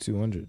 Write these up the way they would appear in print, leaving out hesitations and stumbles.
200.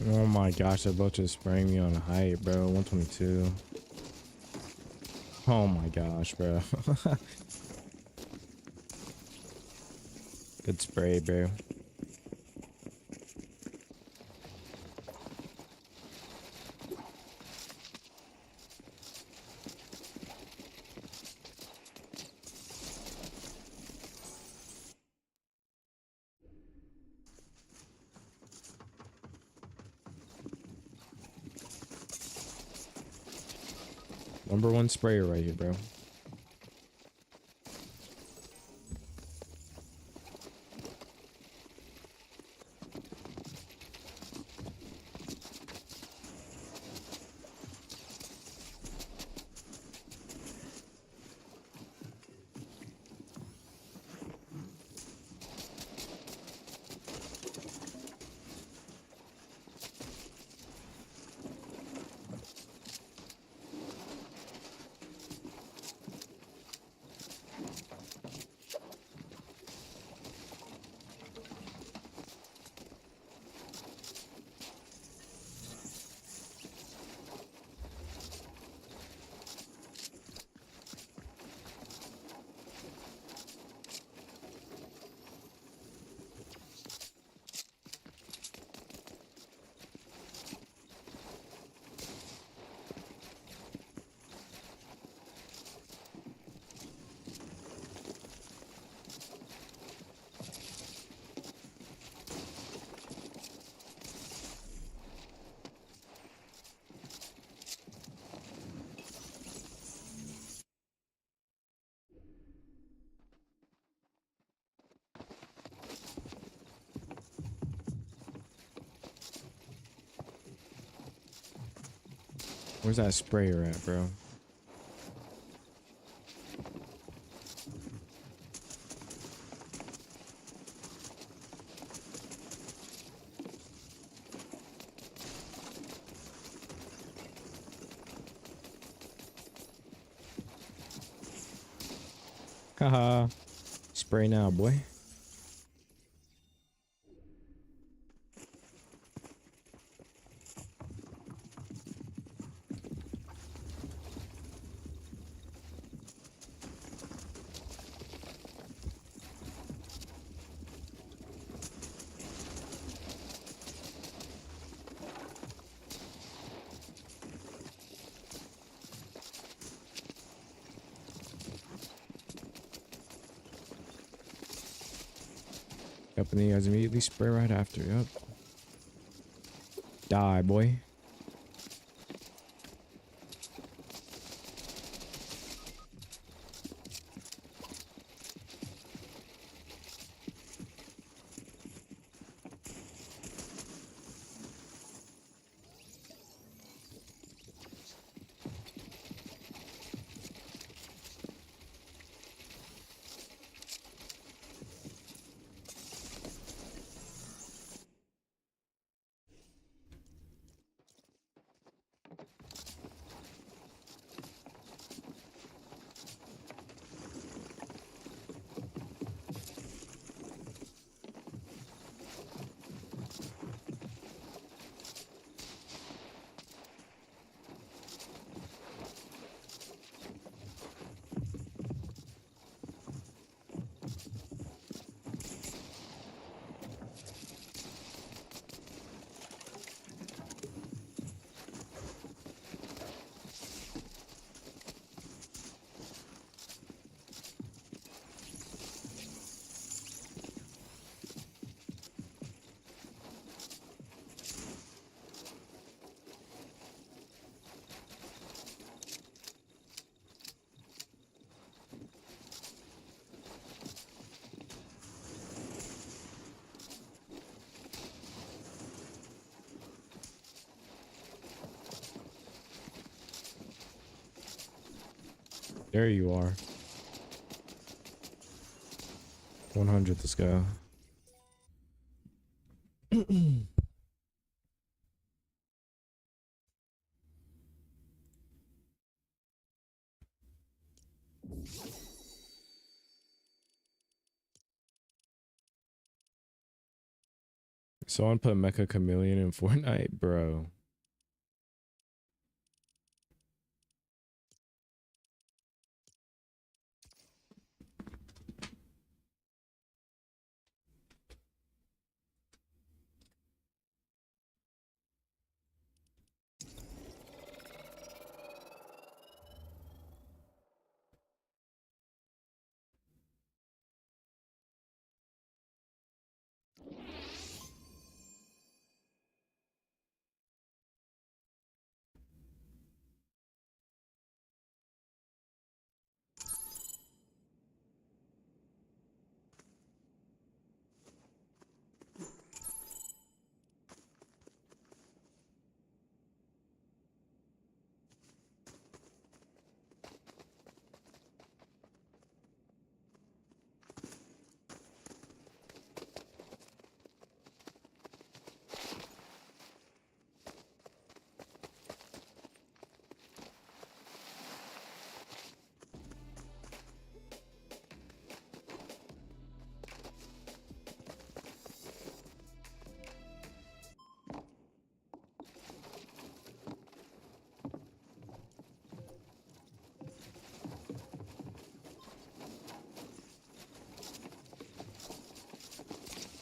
Oh my gosh, they're both just spraying me on a height, bro. 122. Oh my gosh, bro. Good spray, bro. #1 sprayer right here, bro. Where's that sprayer at, bro? Haha. Spray now, boy. Yep, and then you guys immediately spray right after. Yep. Die, boy. There you are. 100, let's go. Someone put Mecha Chameleon in Fortnite, bro.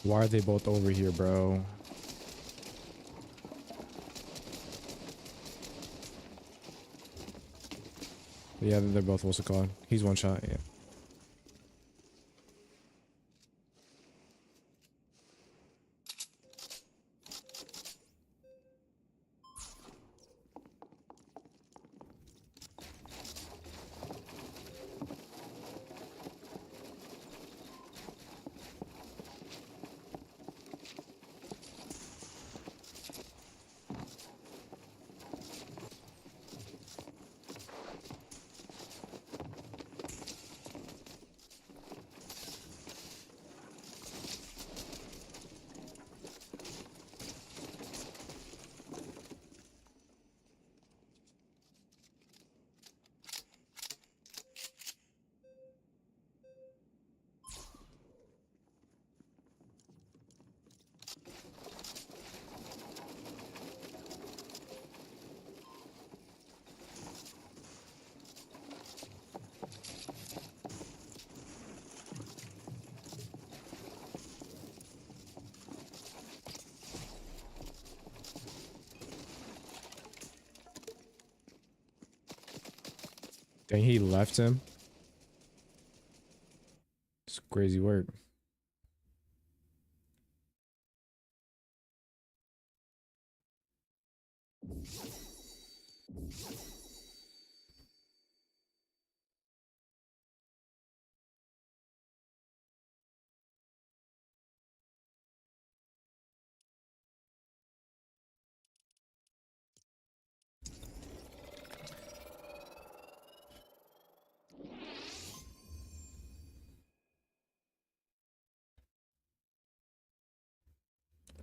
Why are they both over here, bro? Yeah, they're both what's it called? He's one shot, yeah. Dang, he left him. It's crazy work.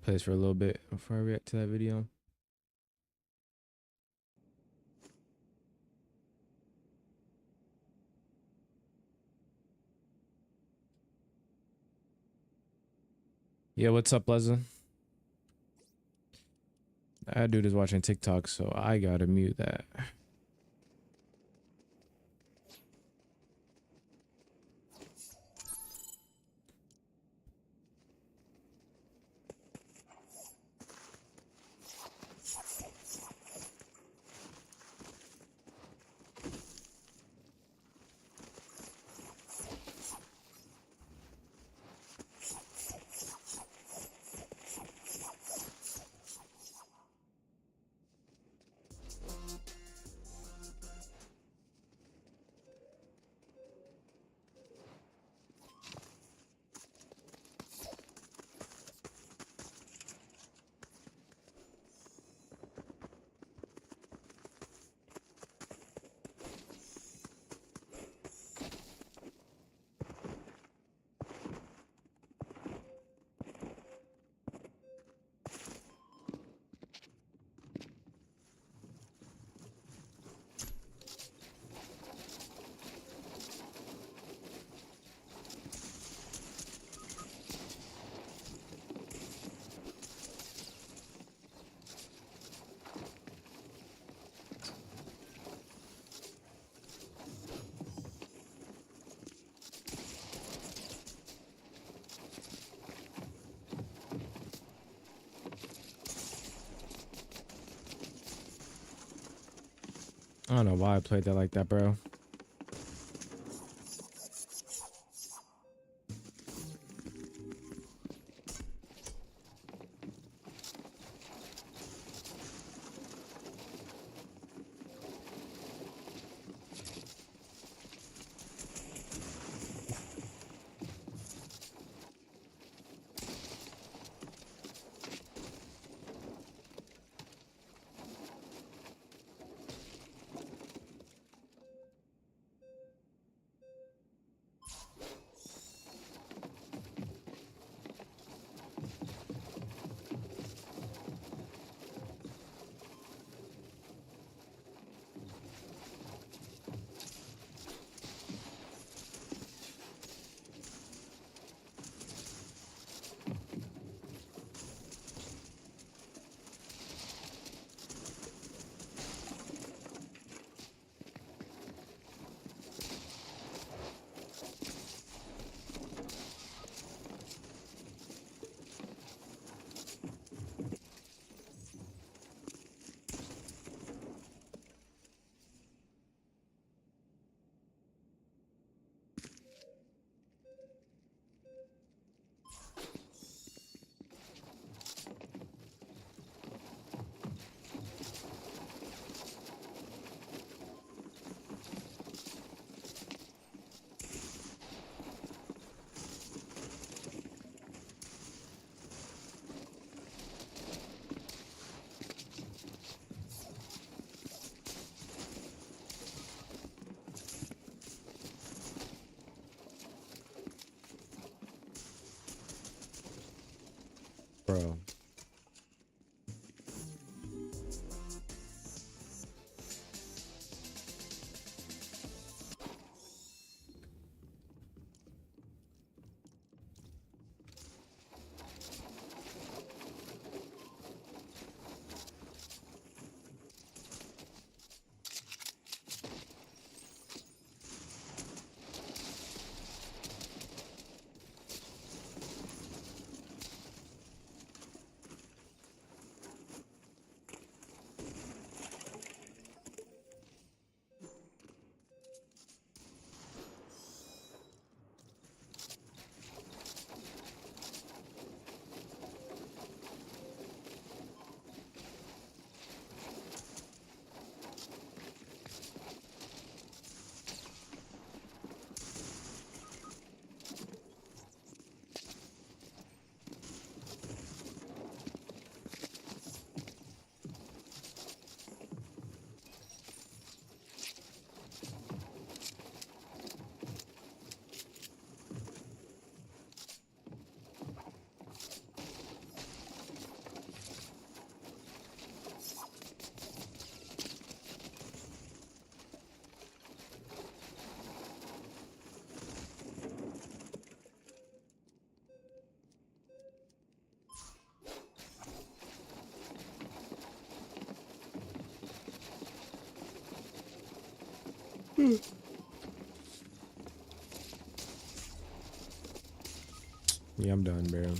Play this for a little bit before I react to that video. Yeah, what's up, Leslie? That dude is watching TikTok, so I gotta mute that. I don't know why I played that like that, bro. Bro. Yeah, I'm done, bro.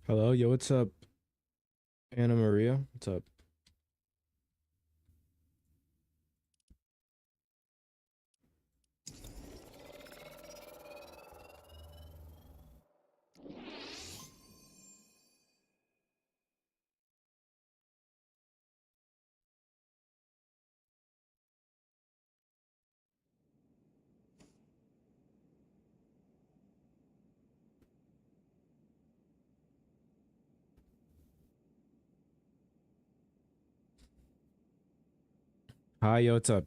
Hello, yo, what's up, Anna Maria? What's up? Hi, yo, what's up?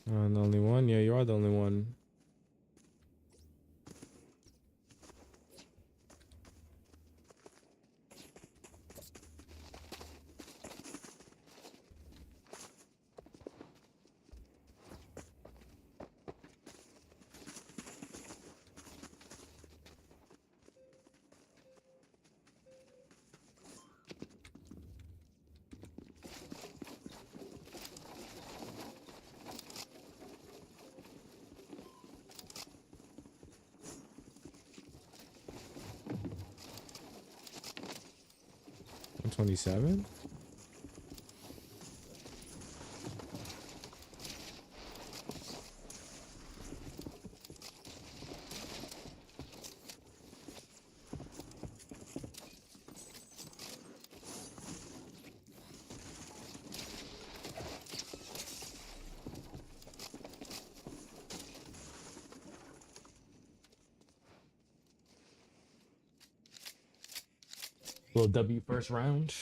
The only one? Yeah, you are the only one. $127? Little W first round.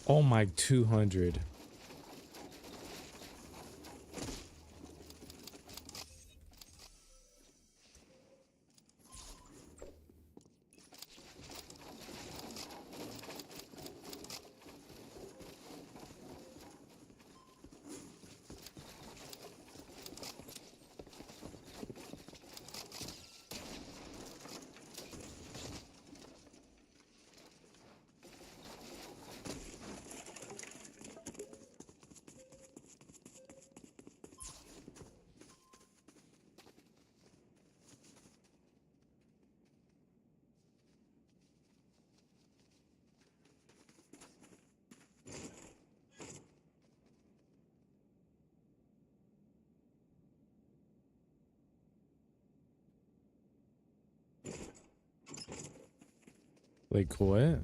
Oh my 200. Like what?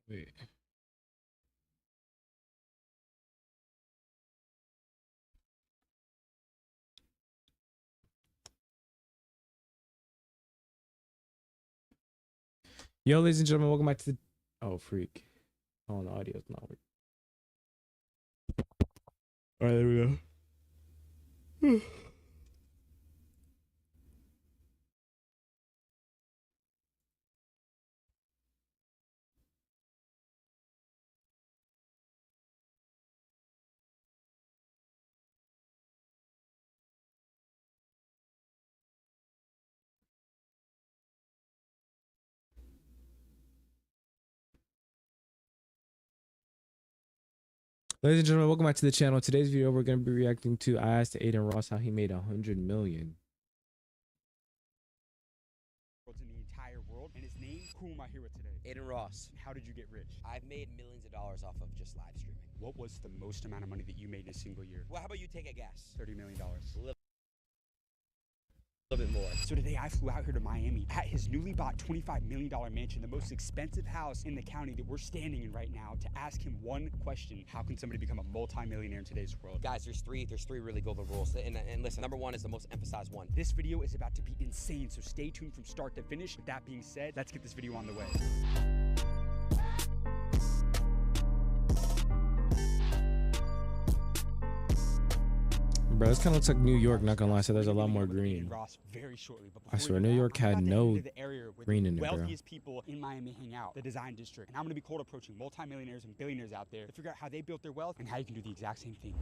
Wait. Yo, ladies and gentlemen, welcome back to the... Oh, freak. Oh, the audio's not working. All right, there we go. Ladies and gentlemen, welcome back to the channel. Today's video, we're going to be reacting to I asked Aiden Ross how he made 100 million. In the entire world, and his name, who am I here with today? Aiden Ross. How did you get rich? I've made millions of dollars off of just live streaming. What was the most amount of money that you made in a single year? Well, how about you take a guess? $30 million. A little bit more. So today I flew out here to Miami at his newly bought $25 million mansion, the most expensive house in the county that we're standing in right now, to ask him one question: how can somebody become a multi-millionaire in today's world? Guys, there's three really golden rules. And listen, number one is the most emphasized one. This video is about to be insane, so stay tuned from start to finish. With that being said, let's get this video on the way. Bro, this kind of looks like New York, not gonna lie, so there's a lot more green. Ross very shortly, but I swear, before we New do York that, I'm had about to no head into the area where green the in it, bro. wealthiest people in Miami hang out, the design district. And I'm gonna be cold approaching multimillionaires and billionaires out there to figure out how they built their wealth and how you can do the exact same thing.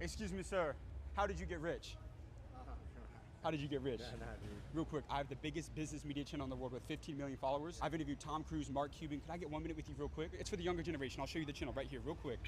Excuse me, sir. How did you get rich? How did you get rich? Real quick, I have the biggest business media channel in the world with 15 million followers. I've interviewed Tom Cruise, Mark Cuban. Can I get 1 minute with you real quick? It's for the younger generation. I'll show you the channel right here, real quick.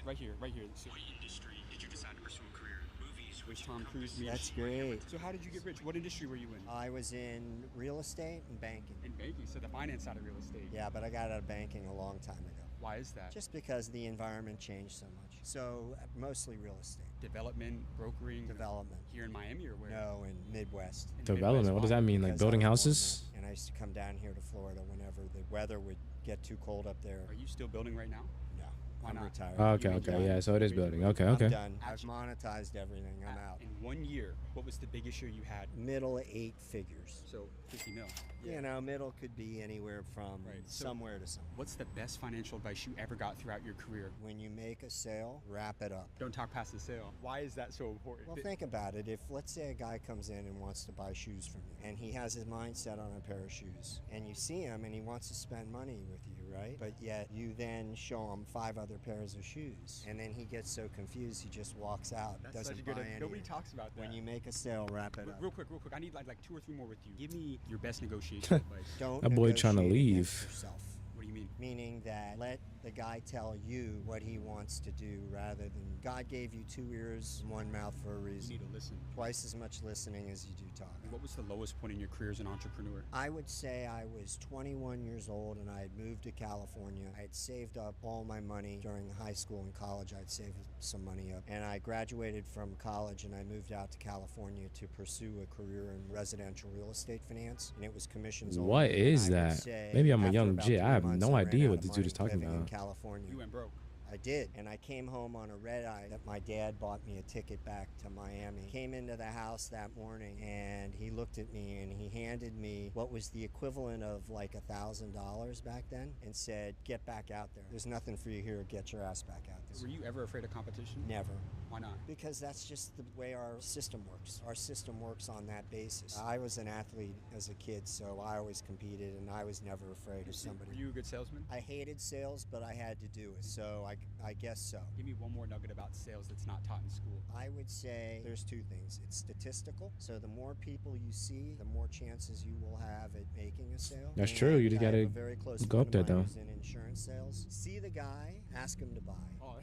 Right here, right here. So, What industry did you decide to pursue a career in? Movies? with Which Tom Cruise. Me. That's great. So how did you get rich? What industry were you in? I was in real estate and banking. In banking, so the finance side of real estate. Yeah, but I got out of banking a long time ago. Why is that? Just because the environment changed so much. So mostly real estate. Development, brokering. Development. Here in Miami or where? No, in Midwest. In the Development, what does that mean? Like Because I building was born houses? there, and I used to come down here to Florida whenever the weather would get too cold up there. Are you still building right now? No, Why I'm not? retired. Oh, okay, You okay, mean yeah, so it is building. Okay, I'm okay. done. I've monetized everything. I'm out. In 1 year, what was the biggest year you had? Middle 8 figures. So 50 mil. You know, middle could be anywhere from Right, so- somewhere to somewhere. What's the best financial advice you ever got throughout your career? When you make a sale, wrap it up. Don't talk past the sale. Why is that so important? Well, think about it. If, let's say, a guy comes in and wants to buy shoes from you, and he has his mind set on a pair of shoes, and you see him and he wants to spend money with you, right? But yet you then show him 5 other pairs of shoes, and then he gets so confused he just walks out, That's doesn't such a good. buy any. Nobody talks about that. When you make a sale, wrap it up. Real quick. I need like 2 or 3 more with you. Give me your best negotiation advice. Don't That boy trying to negotiate leave. against yourself. What do you mean? Meaning that let the guy tell you what he wants to do rather than God gave you 2 ears and 1 mouth for a You reason. need to listen. Twice as much listening as you do talking. What was the lowest point in your career as an entrepreneur? I would say I was 21 years old and I had moved to California. I had saved up all my money during high school and college. I'd saved some money up. And I graduated from college and I moved out to California to pursue a career in residential real estate finance. And it was commissions only. What is And I would that? say Maybe I'm a after young about jit. 3 I have months, no ran idea out what of this dude is money talking living in about. California. You went broke. I did, and I came home on a red eye that my dad bought me a ticket back to Miami. Came into the house that morning and he looked at me and he handed me what was the equivalent of like $1,000 back then and said, get back out there. There's nothing for you here, get your ass back out there. Were you ever afraid of competition? Never. Why not? Because that's just the way our system works. Our system works on that basis. I was an athlete as a kid, so I always competed and I was never afraid of somebody. Were you a good salesman? I hated sales, but I had to do it, so I guess so. Give me one more nugget about sales that's not taught in school. I would say there's 2 things. It's statistical, so the more people you see, the more chances you will have at making a sale. That's true, you just I have gotta a very close go friend up there, of mine though. who's in insurance sales. See the guy, ask him to buy. Oh,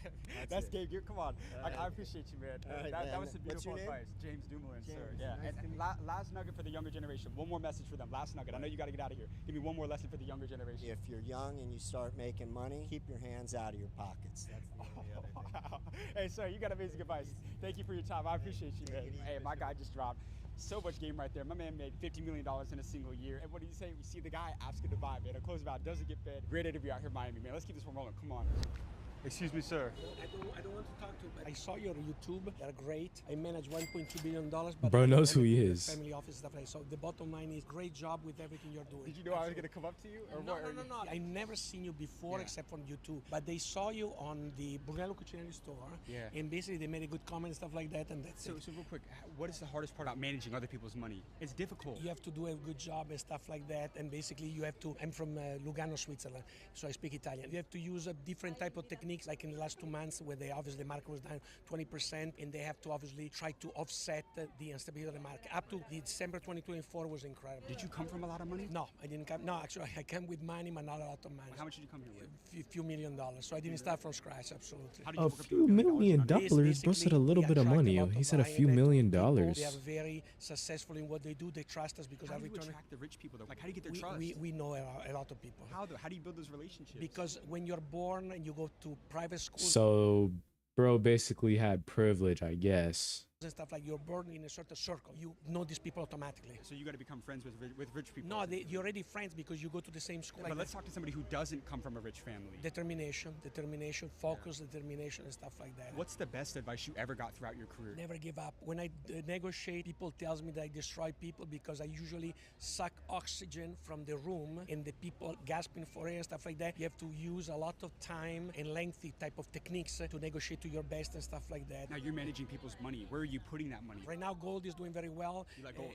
That's that's it. Gabe. Come on. I appreciate you, man. All right, that man. was some What's beautiful your name? advice. James Dumoulin, sir. James, Yeah. nice to and meet last nugget for the younger generation. One more message for them. Last nugget. I know you got to get out of here. Give me one more lesson for the younger generation. If you're young and you start making money, keep your hands out of your pockets. That's the only other thing. Wow. Hey, sir, you got amazing advice. Thank you for your time. I appreciate you, man. Take it easy, Hey, my Mr. guy just dropped So much game right there. My man made $50 million in a single year. And what do you say? We see the guy asking to buy, man. A close about doesn't get fed. Great interview out here in Miami, man. Let's keep this one rolling. Come on. Excuse me, sir. I don't want to talk to you, but I saw your YouTube. They're great. I manage $1.2 billion. But Bro I knows who have he a is. Family office stuff like so. The bottom line is great job with everything you're doing. Did you know I was going to come up to you? Or No, what? no, no, no. I never seen you before Yeah. except on YouTube. But they saw you on the Brunello Cucinelli store. Yeah. And basically they made a good comment and stuff like that, and that's So it. real quick, what is the hardest part about managing other people's money? It's difficult. You have to do a good job and stuff like that, and basically you have to. I'm from Lugano, Switzerland, so I speak Italian. You have to use a different type of techniques, like in the last 2 months, where they obviously the market was down 20%, and they have to obviously try to offset the instability of the market. Up to December 2024 was incredible. Did you come from a lot of money? No, I didn't come. No, actually, I came with money, but not a lot of money. How much did you come here with? Few $1 million. So I didn't start from scratch. Absolutely. How did you A work up to few $1 million million in dollars. Basically, Bro said a little we bit of attract money. a lot He of said a buying few and million people. dollars. They are very successful in what they do. They trust us because How do every you turn attract the rich people though? Like how do you get their trust? we know a lot of people. How though? How do you build those relationships? Because when you're born and you go to private schools So, bro basically had privilege, I guess. and stuff like you're born in a certain circle, you know these people automatically. So you got to become friends with rich people. No, you're already friends because you go to the same school. But Like let's talk to somebody who doesn't come from a rich family. determination, focus, determination, and stuff like that. What's the best advice you ever got throughout your career? Never give up. When I negotiate, people tells me that I destroy people because I usually suck oxygen from the room and the people gasping for air and stuff like that. You have to use a lot of time and lengthy type of techniques to negotiate to your best and stuff like that. Now you're managing people's money. Where are you putting that money? Right now, gold is doing very well. You like gold?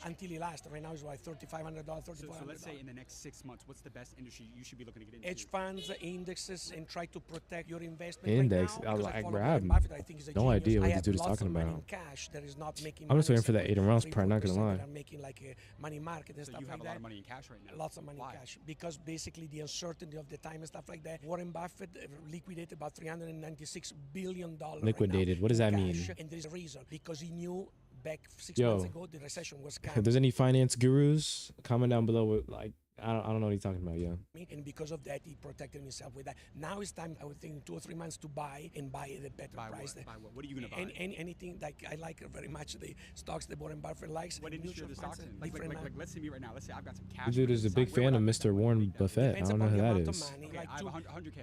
Until it lasts. Right now, it's like $3,500, $3,400. So let's say in the next 6 months, what's the best industry you should be looking to get into? Hedge funds, indexes, and try to protect your investment. Index, Right now, because I follow grab Warren him. Buffett, I think he's a No genius. idea what I this have dude is lots talking of money about. in cash that is not making I'm just money waiting for that except Aiden Ross 3-4% part, not gonna lie. that are making like a money market and So stuff you have like a lot that. of money in cash right now. Lots of money Why? in cash because basically the uncertainty of the time and stuff like that. Warren Buffett liquidated about $396 billion. Liquidated, right now what does in that mean? cash. And there's a reason because he knew back 6 Yo. months ago the recession was If coming. there's any finance gurus, comment down below with like I don't know what he's talking about, yo. And because of that, he protected himself with that. Now it's time, I would think, 2 or 3 months to buy and buy at a better Buy price. what? Buy what? What are you gonna buy? Anything like I like very much the stocks that Warren Buffett likes. What and industry are mutual the stocks funds in? and Like, different let's say me right now. Let's say I've got some cash. This dude is a big fan of Mr. Warren Buffett. I Depends don't know upon who the that amount of is. money. Okay, Like I have 100K.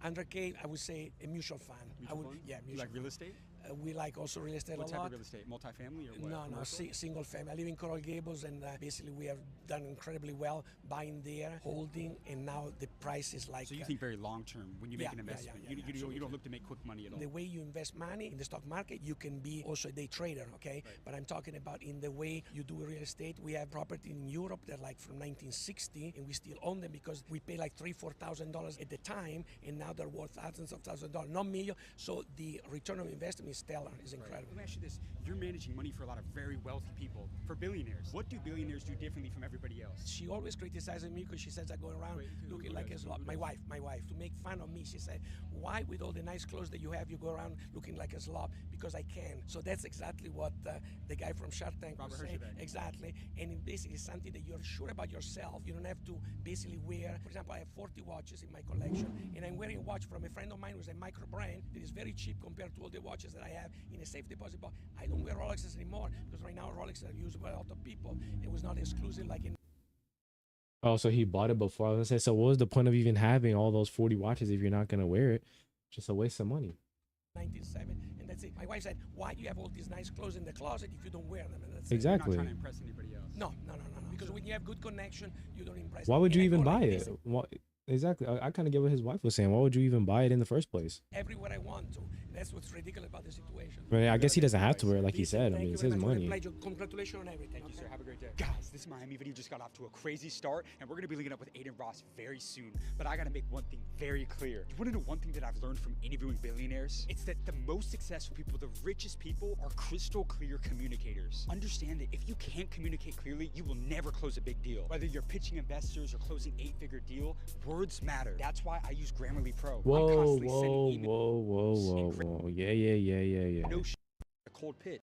100K, I would say a mutual fund. Mutual I would, fund? yeah, You mutual like real estate? We like also real estate What a type lot. of real estate? Multifamily or what? No, Commercial? single family. I live in Coral Gables, and basically we have done incredibly well buying there, holding, and now the price is like. So you think very long term when you make yeah, an yeah, investment. yeah, You absolutely. don't look to make quick money at all. The way you invest money in the stock market, you can be also a day trader, okay? Right. But I'm talking about in the way you do real estate. We have property in Europe that like from 1960, and we still own them because we pay like $3,000-$4,000 at the time, and now they're worth thousands of dollars, not million. So the return on investment is stellar, is incredible. Let me ask you this. You're managing money for a lot of very wealthy people, for billionaires. What do billionaires do differently from everybody else? She always criticizes me because she says I go around Wait, who looking like a does? slob. Who My does? wife, to make fun of me. She said, "Why, with all the nice clothes that you have, you go around looking like a slob?" Because I can. So that's exactly what the guy from Shark Tank was Robert saying. Herjavec. Exactly, and it basically is something that you're sure about yourself. You don't have to basically wear. For example, I have 40 watches in my collection, and I'm wearing a watch from a friend of mine who's a micro brand that is very cheap compared to all the watches that I have in a safe deposit box. I don't wear Rolexes anymore because right now Rolexes are used by a lot of people. It was not exclusive like in. Oh, so he bought it before. I was gonna say, so what was the point of even having all those 40 watches if you're not gonna wear it? Just a waste of money. 1997, and that's it. My wife said, "Why do you have all these nice clothes in the closet if you don't wear them?" And that's Exactly. You're not trying to impress anybody else. No. Because when you have good connection, you don't impress. Why would And you I even go like buy this it? Exactly. I kind of get what his wife was saying. Why would you even buy it in the first place? everywhere I want to. That's what's ridiculous about the situation. I mean, I guess he doesn't have to wear it like he Listen, said. I thank mean, you it's very his much for the money. pleasure. Congratulations on everything. Thank you, sir. Have a great day. Guys, this Miami video just got off to a crazy start, and we're going to be linking up with Aiden Ross very soon. But I got to make one thing very clear. You want to know one thing that I've learned from interviewing billionaires? It's that the most successful people, the richest people, are crystal clear communicators. Understand that if you can't communicate clearly, you will never close a big deal. Whether you're pitching investors or closing 8-figure deal, words matter. That's why I use Grammarly Pro. I'm Whoa, constantly whoa, sending emails. whoa. Yeah. No a cold pitch.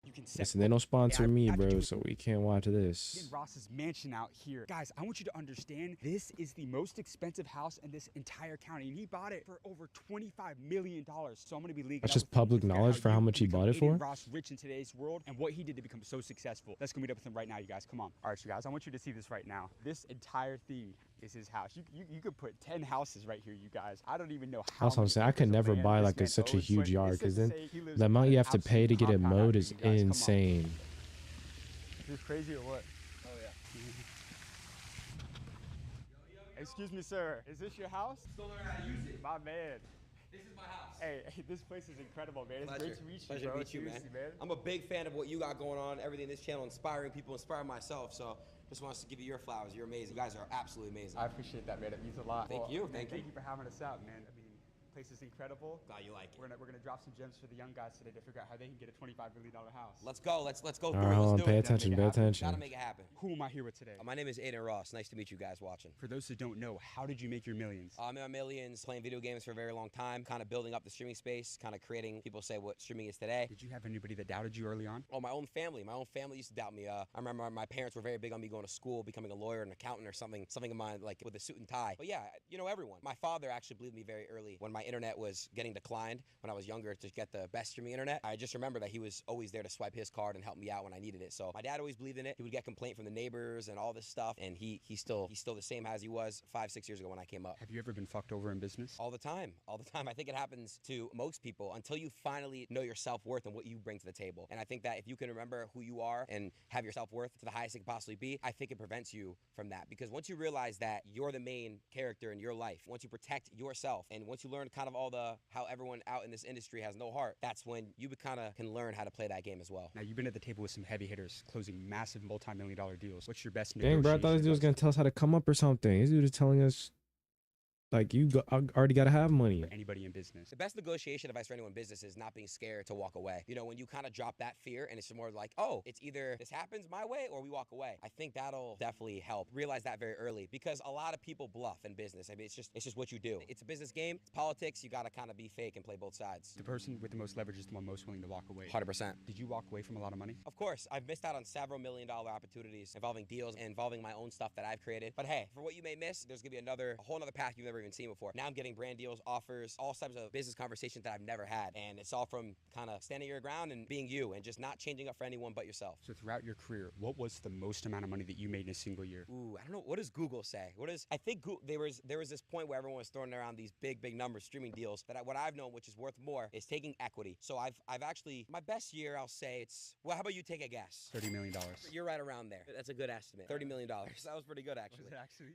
You can set Listen, they don't sponsor Yeah, I- me, I have to do bro, with so we can't watch this. in Ross's mansion out here. Guys, I want you to understand this is the most expensive house in this entire county, and he bought it for over $25 million. So I'm gonna be leaking That's up just with him public to figure out knowledge for how you much he can become bought it Aiden for? Ross rich in today's world and what he did to become so successful. Let's go meet up with him right now, you guys. Come on. All right, you guys, I want you to see this right now. This entire thing is his house. You could put 10 houses right here, you guys. I don't even know how. That's what I'm many saying. I acres could of never land buy this like man such a owns, huge but yard, it's because safe to then say he lives the amount on you an have to pay to absolute get it compound out mowed here, is you guys. Come on. insane. Is this crazy or what? Oh yeah. Excuse me, sir. Is this your house? Still learning how to use it. My man. This is my house. Hey, this place is incredible, man. It's Pleasure. great to meet you, Pleasure bro. to meet you, man. Seriously, I'm a big fan of what you got going on, everything in this channel, inspiring people, inspiring myself. So just wants to give you your flowers. You're amazing. You guys are absolutely amazing. I appreciate that, man. It means a lot. Thank you. Man, Thank you. Thank you for having us out, man. I mean, the place is incredible. Glad you like it. We're gonna drop some gems for the young guys today to figure out how they can get a $25 million house. Let's go. Let's go All through right, it. hold Let's on. do Pay it. attention. Pay attention. Gotta make it happen. Who am I here with today? My name is Aiden Ross. Nice to meet you guys watching. For those who don't know, how did you make your millions? I'm in my millions, playing video games for a very long time, kind of building up the streaming space, kind of creating, people say what streaming is today. Did you have anybody that doubted you early on? Oh, my own family. My own family used to doubt me. I remember my parents were very big on me going to school, becoming a lawyer, an accountant, or something in mind, like with a suit and tie. But yeah, you know, everyone. My father actually believed me very early when my internet was getting declined when I was younger to get the best streaming internet. I just remember that he was always there to swipe his card and help me out when I needed it. So my dad always believed in it. He would get complaint from the neighbors and all this stuff, and he's still the same as he was 5-6 years ago when I came up. Have you ever been fucked over in business? All the time. I think it happens to most people until you finally know your self-worth and what you bring to the table. And I think that if you can remember who you are and have your self-worth to the highest it can possibly be, I think it prevents you from that. Because once you realize that you're the main character in your life, once you protect yourself, and once you learn kind of how everyone out in this industry has no heart, that's when you kind of can learn how to play that game as well. Now, you've been at the table with some heavy hitters, closing massive multi-million-dollar deals. What's your best Dang, bro, I thought this dude was going to tell us how to come up or something. This dude is telling us, like, already got to have money. for anybody in business? The best negotiation advice for anyone in business is not being scared to walk away. You know, when you kind of drop that fear and it's more like, oh, it's either this happens my way or we walk away. I think that'll definitely help. Realize that very early, because a lot of people bluff in business. I mean, it's just what you do. It's a business game. It's politics. You got to kind of be fake and play both sides. The person with the most leverage is the one most willing to walk away. 100%. Did you walk away from a lot of money? Of course, I've missed out on several million-dollar opportunities involving deals and involving my own stuff that I've created. But hey, for what you may miss, there's gonna be a whole other path you've never even seen before. Now I'm getting brand deals, offers, all types of business conversations that I've never had. And it's all from kind of standing your ground and being you and just not changing up for anyone but yourself. So throughout your career, what was the most amount of money that you made in a single year? Ooh, I don't know. What does Google say? I think there was this point where everyone was throwing around these big numbers, streaming deals, that what I've known, which is worth more, is taking equity. So I've actually, my best year, I'll say well, how about you take a guess? $30 million. You're right around there. That's a good estimate. $30 million. That was pretty good, actually. actually?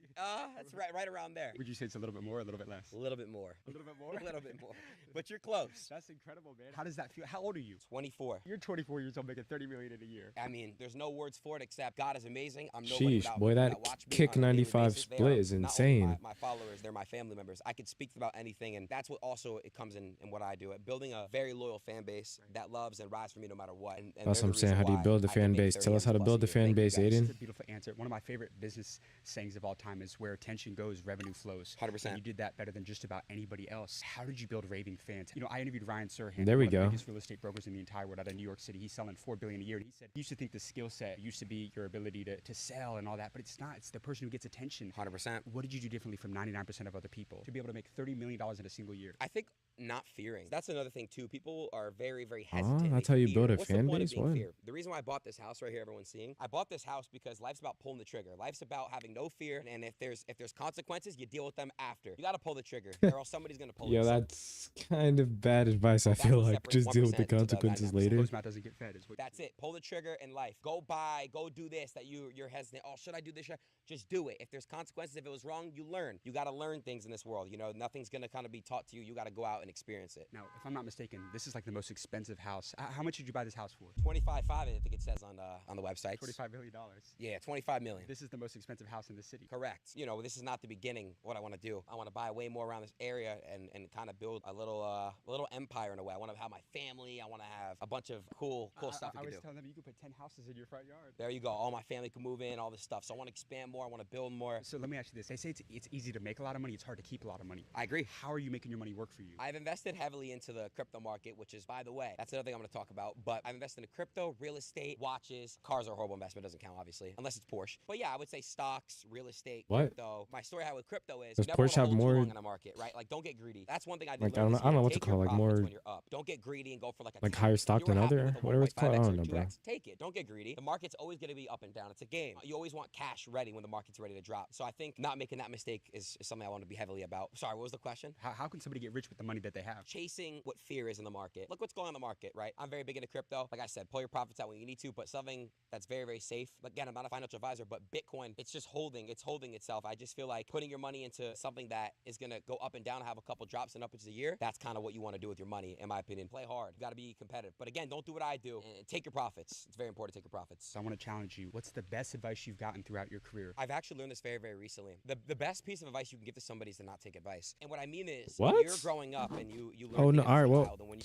That's right around there. Would you say it's a little bit more or a little bit less? A little bit more. A little bit more? A little bit more. But you're close. That's incredible, man. How does that feel? How old are you? 24. You're 24 years old making $30 million in a year. I mean, there's no words for it except God is amazing. I'm nobody Sheesh, without boy, people that watch me kick on a daily 95 basis. They split are is not only insane. My followers, they're my family members. I could speak about anything, and that's what also it comes in what I do. Building a very loyal fan base that loves and rides for me no matter what. And That's they're what I'm the saying. reason How do you why build the I can fan make base? 30 Tell us how to plus build the a year. fan Thank you, base, guys. Aiden. It's a beautiful answer. One of my favorite business sayings of all time is where attention goes, revenue flows. 100%. And you did that better than just about anybody else. How did you build raving fans? You know, I interviewed Ryan Serhant, There we one of the go. biggest real estate brokers in the entire world out of New York City. He's selling $4 billion a year. And he said, he used to think the skill set used to be your ability to sell and all that, but it's not. It's the person who gets attention. 100%. What did you do differently from 99% of other people to be able to make $30 million in a single year? I think not fearing. That's another thing too. People are very, very hesitant. That's They how you fear. build a What's the fan point of base? being What? fear? The reason why I bought this house right here, everyone's seeing, I bought this house because life's about pulling the trigger. Life's about having no fear, and if there's consequences, you deal with them after. You got to pull the trigger, or else somebody's gonna pull it. Yo, that's kind of bad advice. I That's feel what like separates just deal with the 1% to the consequences 99%. later. Closed mouth doesn't get fed. Is what That's it. Pull the trigger in life. Go buy. Go do this. That you're hesitant. Oh, should I do this? Just do it. If there's consequences, if it was wrong, you learn. You got to learn things in this world. You know, nothing's gonna kind of be taught to you. You got to go out and experience it. Now, if I'm not mistaken, this is like the most expensive house. How much did you buy this house for? 25.5, I think it says on the website. $25 million. Yeah, 25 million. This is the most expensive house in the city. Correct. You know, this is not the beginning. What I want to do. I want to buy way more around this area and kind of build a little empire in a way. I want to have my family. I want to have a bunch of cool stuff I we was could do. telling them you could put 10 houses in your front yard. There you go. All my family can move in, all this stuff. So I want to expand more. I want to build more. So let me ask you this. They say it's easy to make a lot of money. It's hard to keep a lot of money. I agree. How are you making your money work for you? I've invested heavily into the crypto market, which is, by the way, that's another thing I'm going to talk about. But I've invested in crypto, real estate, watches. Cars are a horrible investment. Doesn't count, obviously, unless it's Porsche. But yeah, I would say stocks, real estate, What? crypto. My story I have with crypto is Does you never Porsche wanna have hold too more- long in a market, right? Like, don't get greedy. That's one thing I did. Like, learn this I don't know year. what to Take your call, like, profits more- when you're up. Don't get greedy and go for like a Like 10. higher stock You were than happy other? with a Whatever it's 1.5x called. I or don't know, bro. 2x. Take it. Don't get greedy. The market's always going to be up and down. It's a game. You always want cash ready when the market's ready to drop. So I think not making that mistake is something I want to be heavily about. Sorry, what was the question? How can somebody get rich with the money that they have? Chasing what fear is in the market. Look what's going on in the market, right? I'm very big into crypto. Like I said, pull your profits out when you need to, but something that's very, very safe. Again, I'm not a financial advisor, but Bitcoin, it's just holding. It's holding itself. I just feel like putting your money into something that is going to go up and down, have a couple drops and upwards a year. That's kind of what you want to do with your money, in my opinion. Play hard. You got to be competitive. But again, don't do what I do and take your profits. It's very important to take your profits. So I want to challenge you. What's the best advice you've gotten throughout your career? I've actually learned this very, very recently. The best piece of advice you can give to somebody is to not take advice. And what I mean is, What? when you're growing up and you learn Oh, no, things as alright, a well, child, and when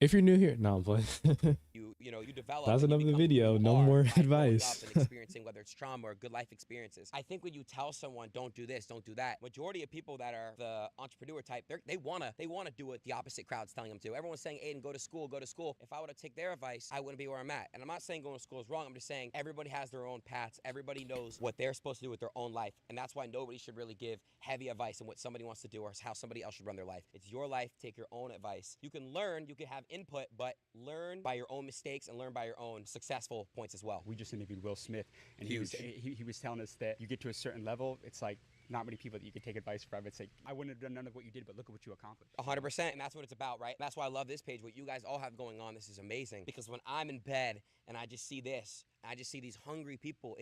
If you're new here, no, I'm playing. you develop. That's and you enough of the become who video. you No are more by growing advice. up and experiencing whether it's trauma or good life experiences. I think when you tell someone don't do this, don't do that, majority of people that are the entrepreneur type, they wanna do what the opposite crowd's telling them to. Everyone's saying, Aiden, go to school, go to school. If I were to take their advice, I wouldn't be where I'm at. And I'm not saying going to school is wrong. I'm just saying everybody has their own paths. Everybody knows what they're supposed to do with their own life. And that's why nobody should really give heavy advice on what somebody wants to do or how somebody else should run their life. It's your life. Take your own advice. You can learn, you can have input, but learn by your own mistakes and learn by your own successful points as well. We just interviewed Will Smith, and Huge. he was telling us that you get to a certain level, it's like not many people that you can take advice from. It's like, I wouldn't have done none of what you did, but look at what you accomplished. 100%, and that's what it's about, right? That's why I love this page. What you guys all have going on, this is amazing. Because when I'm in bed and I just see this, I just see these hungry people.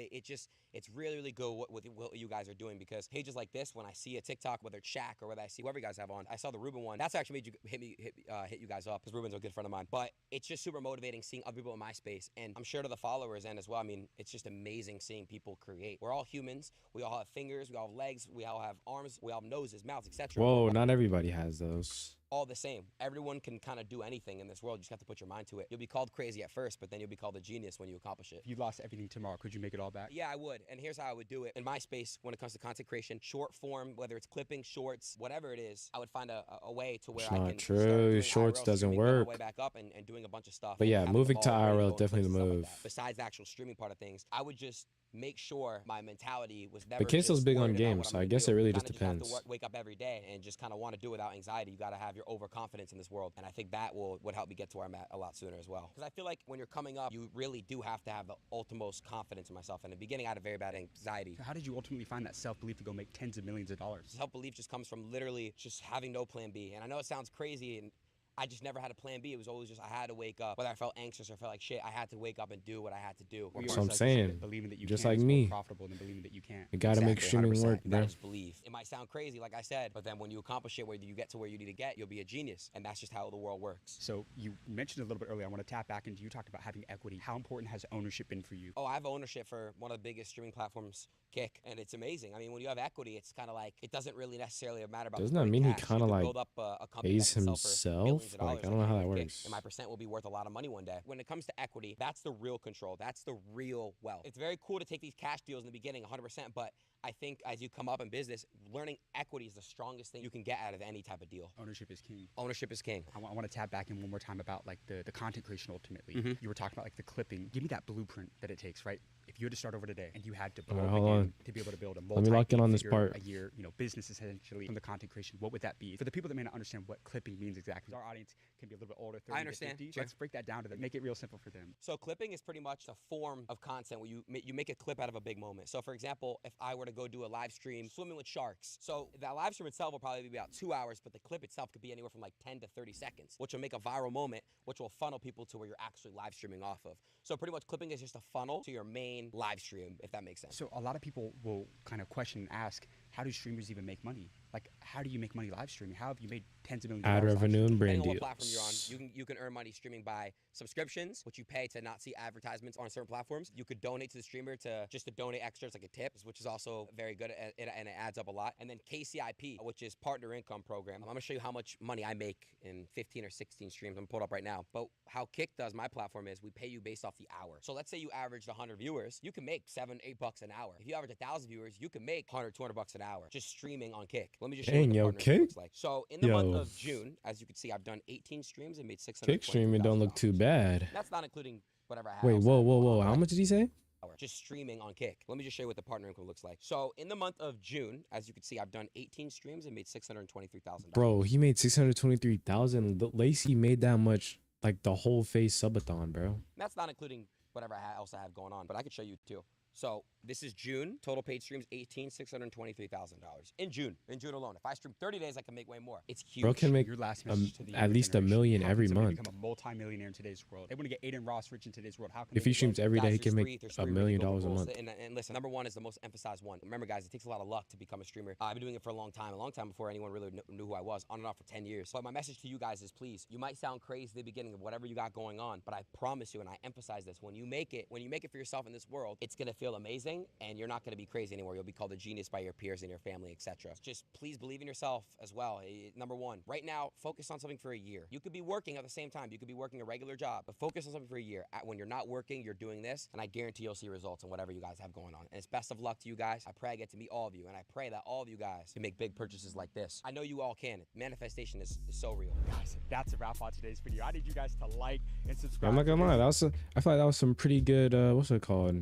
It's really, really good what you guys are doing, because pages like this, when I see a TikTok, whether it's Shaq or whether I see whoever you guys have on, I saw the Ruben one. That's actually made you hit you guys up, because Ruben's a good friend of mine. But it's just super motivating seeing other people in my space, and I'm sure to the followers and as well. I mean, it's just amazing seeing people create. We're all humans. We all have fingers. We all have legs. We all have arms. We all have noses, mouths, etc. Whoa, not everybody has those. All the same. Everyone can kind of do anything in this world. You just have to put your mind to it. You'll be called crazy at first, but then you'll be called a genius when you accomplish it. If you lost everything tomorrow, could you make it all back? Yeah, I would. And here's how I would do it. In my space, when it comes to content creation, short form, whether it's clipping, shorts, whatever it is, I would find a way to where It's I not can true. start doing Shorts IRL doesn't streaming, build my work. way back up and doing a bunch of stuff. But and yeah, having the moving to ball rolling, IRL going definitely places, the stuff like move. that. Besides the actual streaming part of things, I would just make sure my mentality was never But Kinsel's just big on worried about games, what I'm so I gonna guess do. it really You just kinda have to depends. wake up every day and just kind of want to do it without anxiety. You got to have your overconfidence in this world, and I think that would help me get to where I'm at a lot sooner as well. Because I feel like when you're coming up, you really do have to have the utmost confidence in myself. In the beginning, I had a very bad anxiety. So how did you ultimately find that self-belief to go make tens of millions of dollars? Self-belief just comes from literally just having no plan B. And I know it sounds crazy, and I just never had a plan B. It was always just I had to wake up. Whether I felt anxious or felt like shit, I had to wake up and do what I had to do. We That's always what I'm like to say that saying. believing that you Just can like is more me. profitable than believing that you can't. You gotta make Exactly, streaming 100%. work, You gotta bro. just believe. It might sound crazy, like I said, but then when you accomplish it, where you get to where you need to get, you'll be a genius. And that's just how the world works. So you mentioned a little bit earlier, I want to tap back into, you talked about having equity. How important has ownership been for you? Oh, I have ownership for one of the biggest streaming platforms, Kick, and it's amazing. I mean, when you have equity, it's kind of like, it doesn't really necessarily matter about Doesn't the that mean he cash. You kinda, can like, build up a company pays that can sell for millions of himself? Like, dollars I don't know how that with Kick, works. and my percent will be worth a lot of money one day. When it comes to equity, that's the real control. That's the real wealth. It's very cool to take these cash deals in the beginning, 100%, but I think as you come up in business, learning equity is the strongest thing you can get out of any type of deal. Ownership is king. Ownership is king. I want to tap back in one more time about like the content creation ultimately. Mhm. You were talking about like the clipping. Give me that blueprint that it takes, right? If you had to start over today and you had to All blow right, up hold again on. to be able to build a Let me lock in on this multi-figure part. a year, business essentially from the content creation, what would that be? For the people that may not understand what clipping means exactly, our audience can be a little bit older, 30 I to understand, 50. sure. Let's break that down to them. Make it real simple for them. So clipping is pretty much a form of content where you make a clip out of a big moment. So for example, if I were to go do a live stream swimming with sharks, so that live stream itself will probably be about 2 hours, but the clip itself could be anywhere from like 10 to 30 seconds, which will make a viral moment, which will funnel people to where you're actually live streaming off of. So pretty much clipping is just a funnel to your main live stream, if that makes sense. So a lot of people will kind of question and ask, how do streamers even make money? Like, how do you make money live streaming? How have you made tens of millions of Ad dollars live revenue and streaming? brand Depending on what platform you're on, deals. you can earn money streaming by subscriptions, which you pay to not see advertisements on certain platforms. You could donate to the streamer to just to donate extras like a tip, which is also very good and it adds up a lot. And then KCIP, which is Partner Income Program. I'm gonna show you how much money I make in 15 or 16 streams. I'm pulled up right now. But how Kick does my platform is we pay you based off the hour. So let's say you averaged 100 viewers, you can make $7-8 an hour. If you average 1,000 viewers, you can make $100-200 an hour just streaming on Kick. Let me just show you what Dang, the yo, Partner Income Kick. looks like. So in the month Yo, of June, as you can see, I've done 18 streams and made Kick streaming don't look too $623,000. bad. That's not including whatever I have. Wait, whoa. How much did he say? Just streaming on Kick. Let me just show you what the partner income looks like. So in the month of June, as you can see, I've done 18 streams and made $623,000. Bro, he made 623,000. Lacey made that much like the whole face subathon, bro. That's not including whatever else I have going on, but I could show you too. So this is June. Total paid streams, $623,000 in June. In June alone. If I stream 30 days, I can make way more. It's huge. Bro can make Your last message to the at younger least $1 generation. million How can every somebody month. become a multi-millionaire in today's world? They want to get Aiden Ross rich in today's world. How can If they he do streams it? every day, he Guys, can there's make there's $1 really million doable a goals. month. And listen, number one is the most emphasized one. Remember, guys, it takes a lot of luck to become a streamer. I've been doing it for a long time before anyone really knew who I was, on and off for 10 years. But my message to you guys is, please, you might sound crazy at the beginning of whatever you got going on, but I promise you, and I emphasize this, when you make it for yourself in this world, it's gonna feel amazing, and you're not gonna be crazy anymore. You'll be called a genius by your peers and your family, etc. Just please believe in yourself as well. Number one, right now, focus on something for a year. You could be working at the same time. You could be working a regular job, but focus on something for a year. When you're not working, you're doing this, and I guarantee you'll see results in whatever you guys have going on. And it's best of luck to you guys. I pray I get to meet all of you, and I pray that all of you guys can make big purchases like this. I know you all can. Manifestation is so real. Guys, that's a wrap on today's video. I need you guys to like and subscribe. I'm not gonna lie, I feel like that was some pretty good what's it called?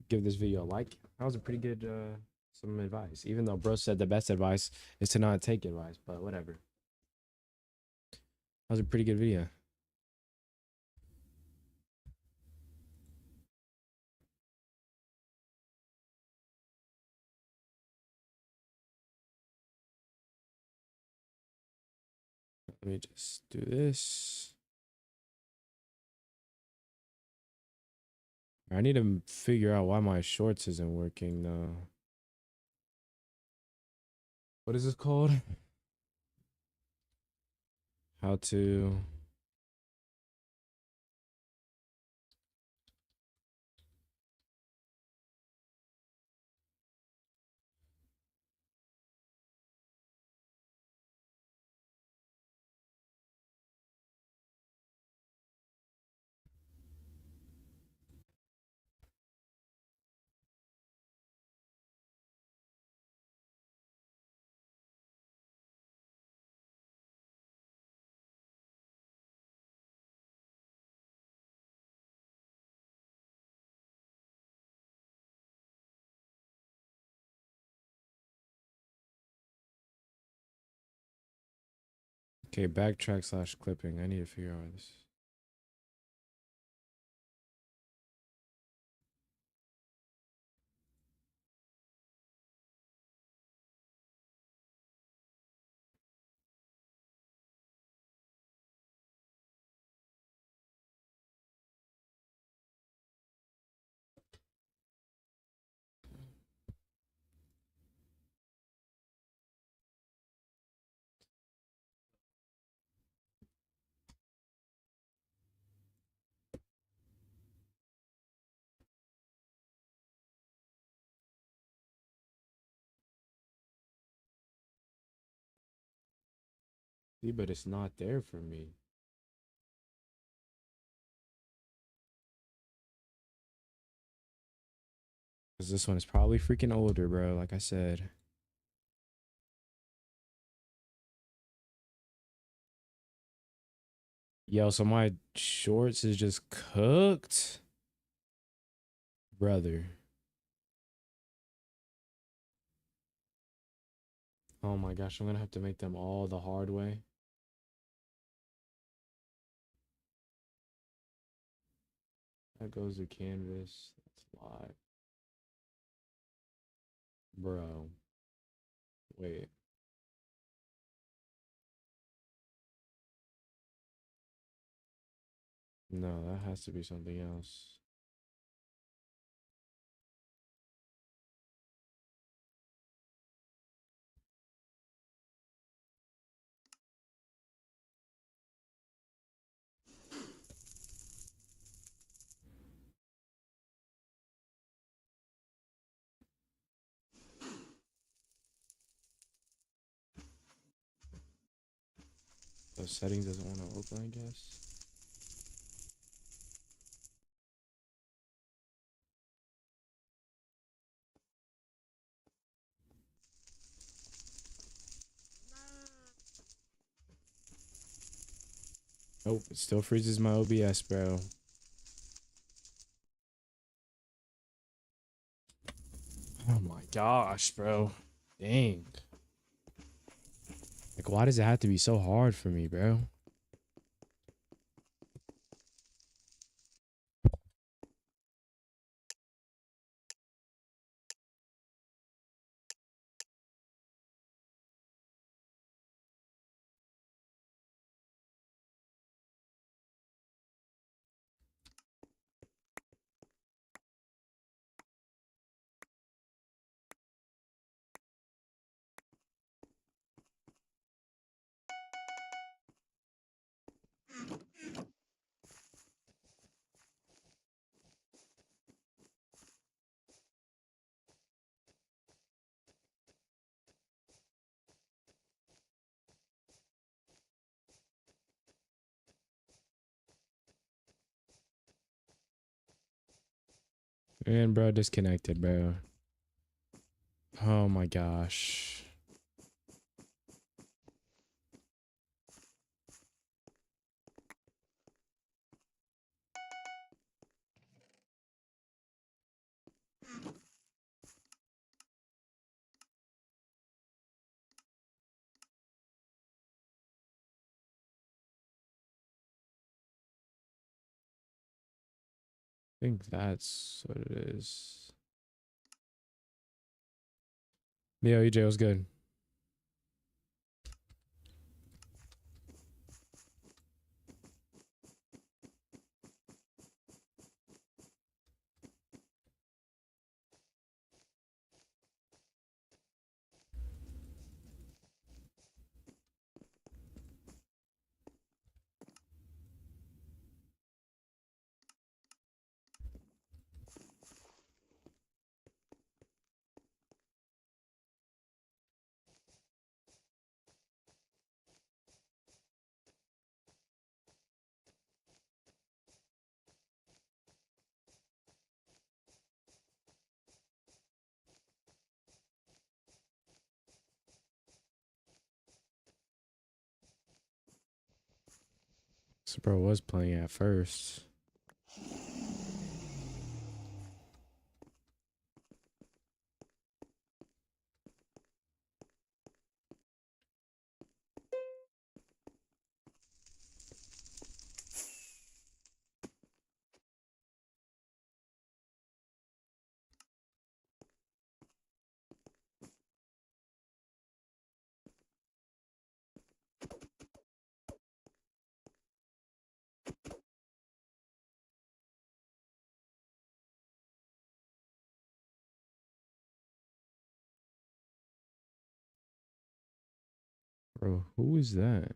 Give this video a like. That was a pretty good some advice. Even though bro said the best advice is to not take advice, but whatever. That was a pretty good video. Let me just do this. I need to figure out why my shorts isn't working now. What is this called? How to... Okay, backtrack / clipping. I need to figure out this. See, but it's not there for me. Because this one is probably freaking older, bro, like I said. Yo, so my shorts is just cooked? Brother. Oh my gosh, I'm gonna have to make them all the hard way. That goes to canvas. That's live. Bro. Wait. No, that has to be something else. settings doesn't want to open, I guess. Oh, it still freezes my OBS, bro. Oh my gosh, bro. Dang. Like, why does it have to be so hard for me, bro? And bro, disconnected, bro. Oh my gosh. I think that's what it is. Yo, EJ, was good. So bro was playing at first. Bro, who is that?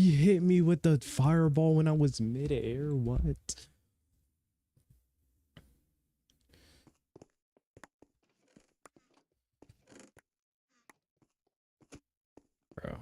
he hit me with the fireball when I was midair. What? Bro.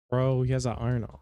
Bro, he has an iron on.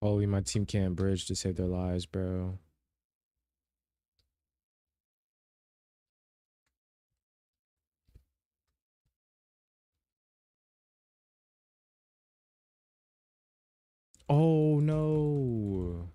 Holy, my team can't bridge to save their lives, bro. Oh no.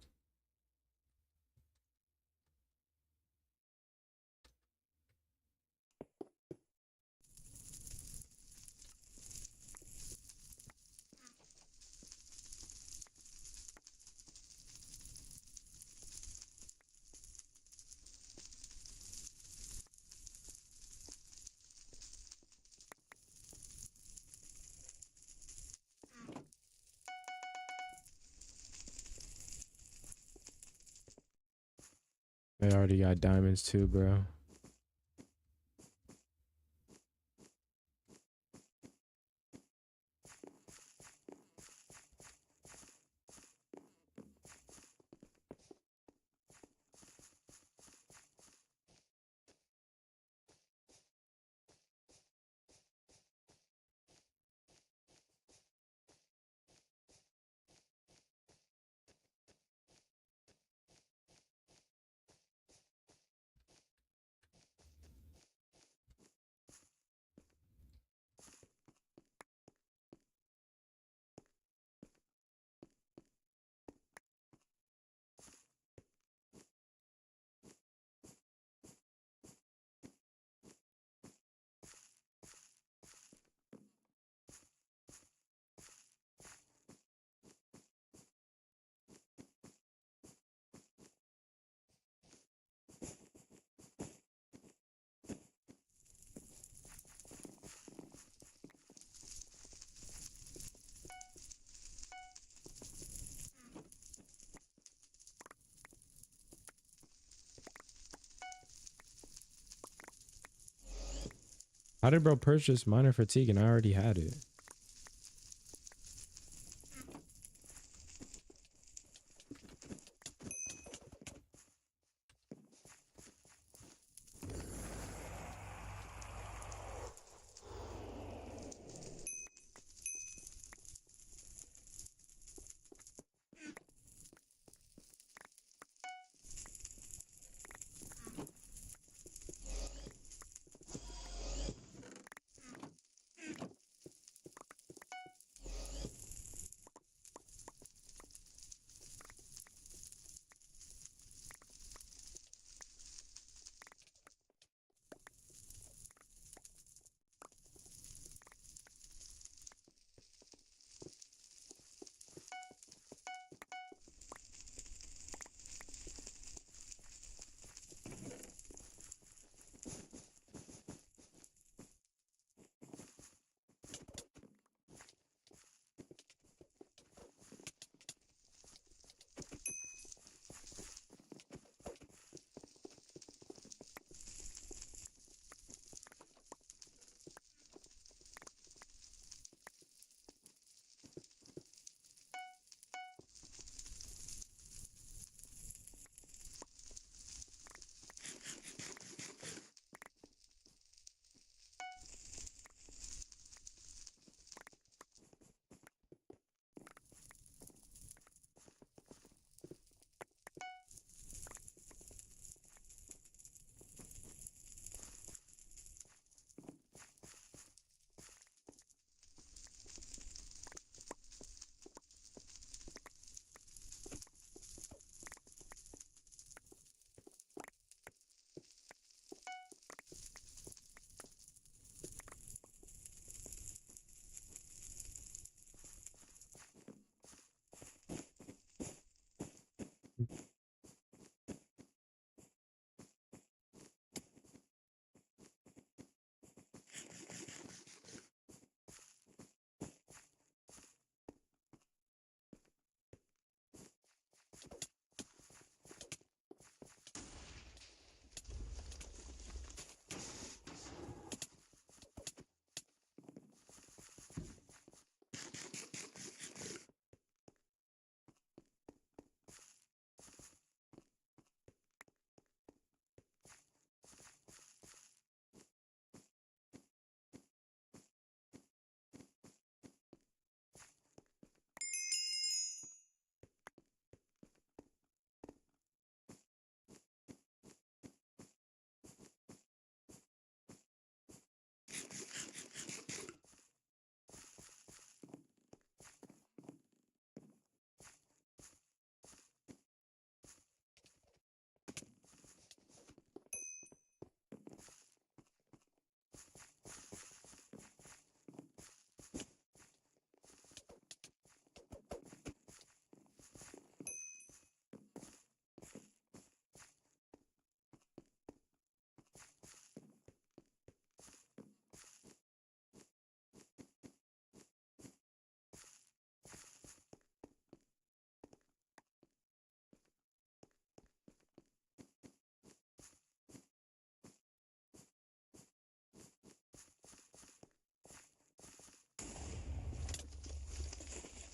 They already got diamonds too, bro. How did bro purchase minor fatigue and I already had it?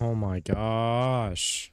Oh my gosh.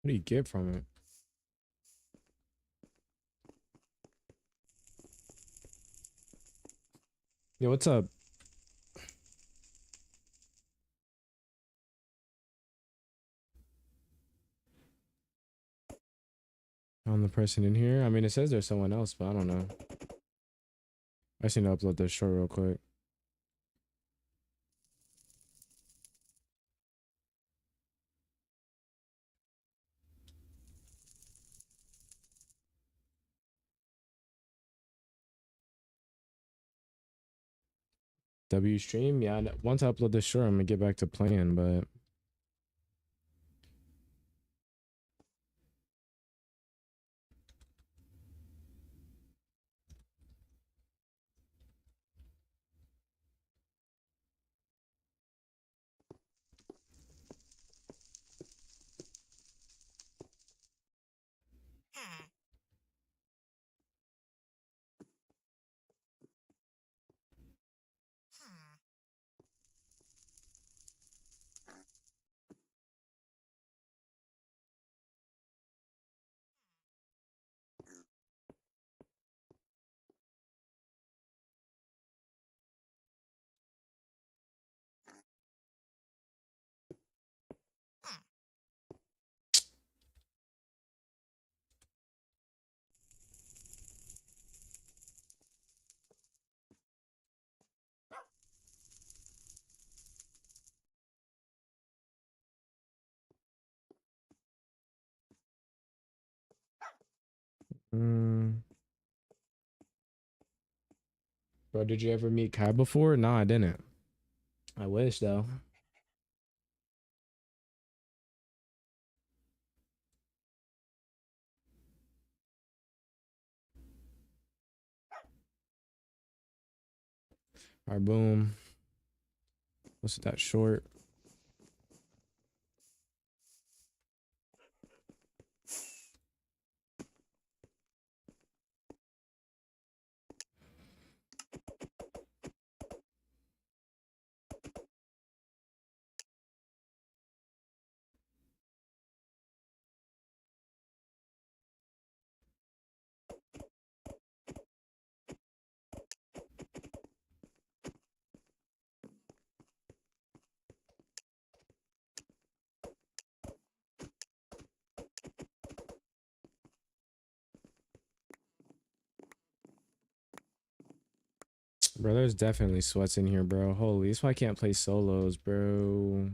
What do you get from it? Yo, what's up? I'm the person in here. I mean, it says there's someone else, but I don't know. I just need to upload this short real quick. W stream, yeah. Once I upload this short, I'm gonna get back to playing, but bro, did you ever meet Kai before? No, I didn't. I wish though. All right, boom. What's that short? Bro, there's definitely sweats in here, bro. Holy, that's why I can't play solos, bro.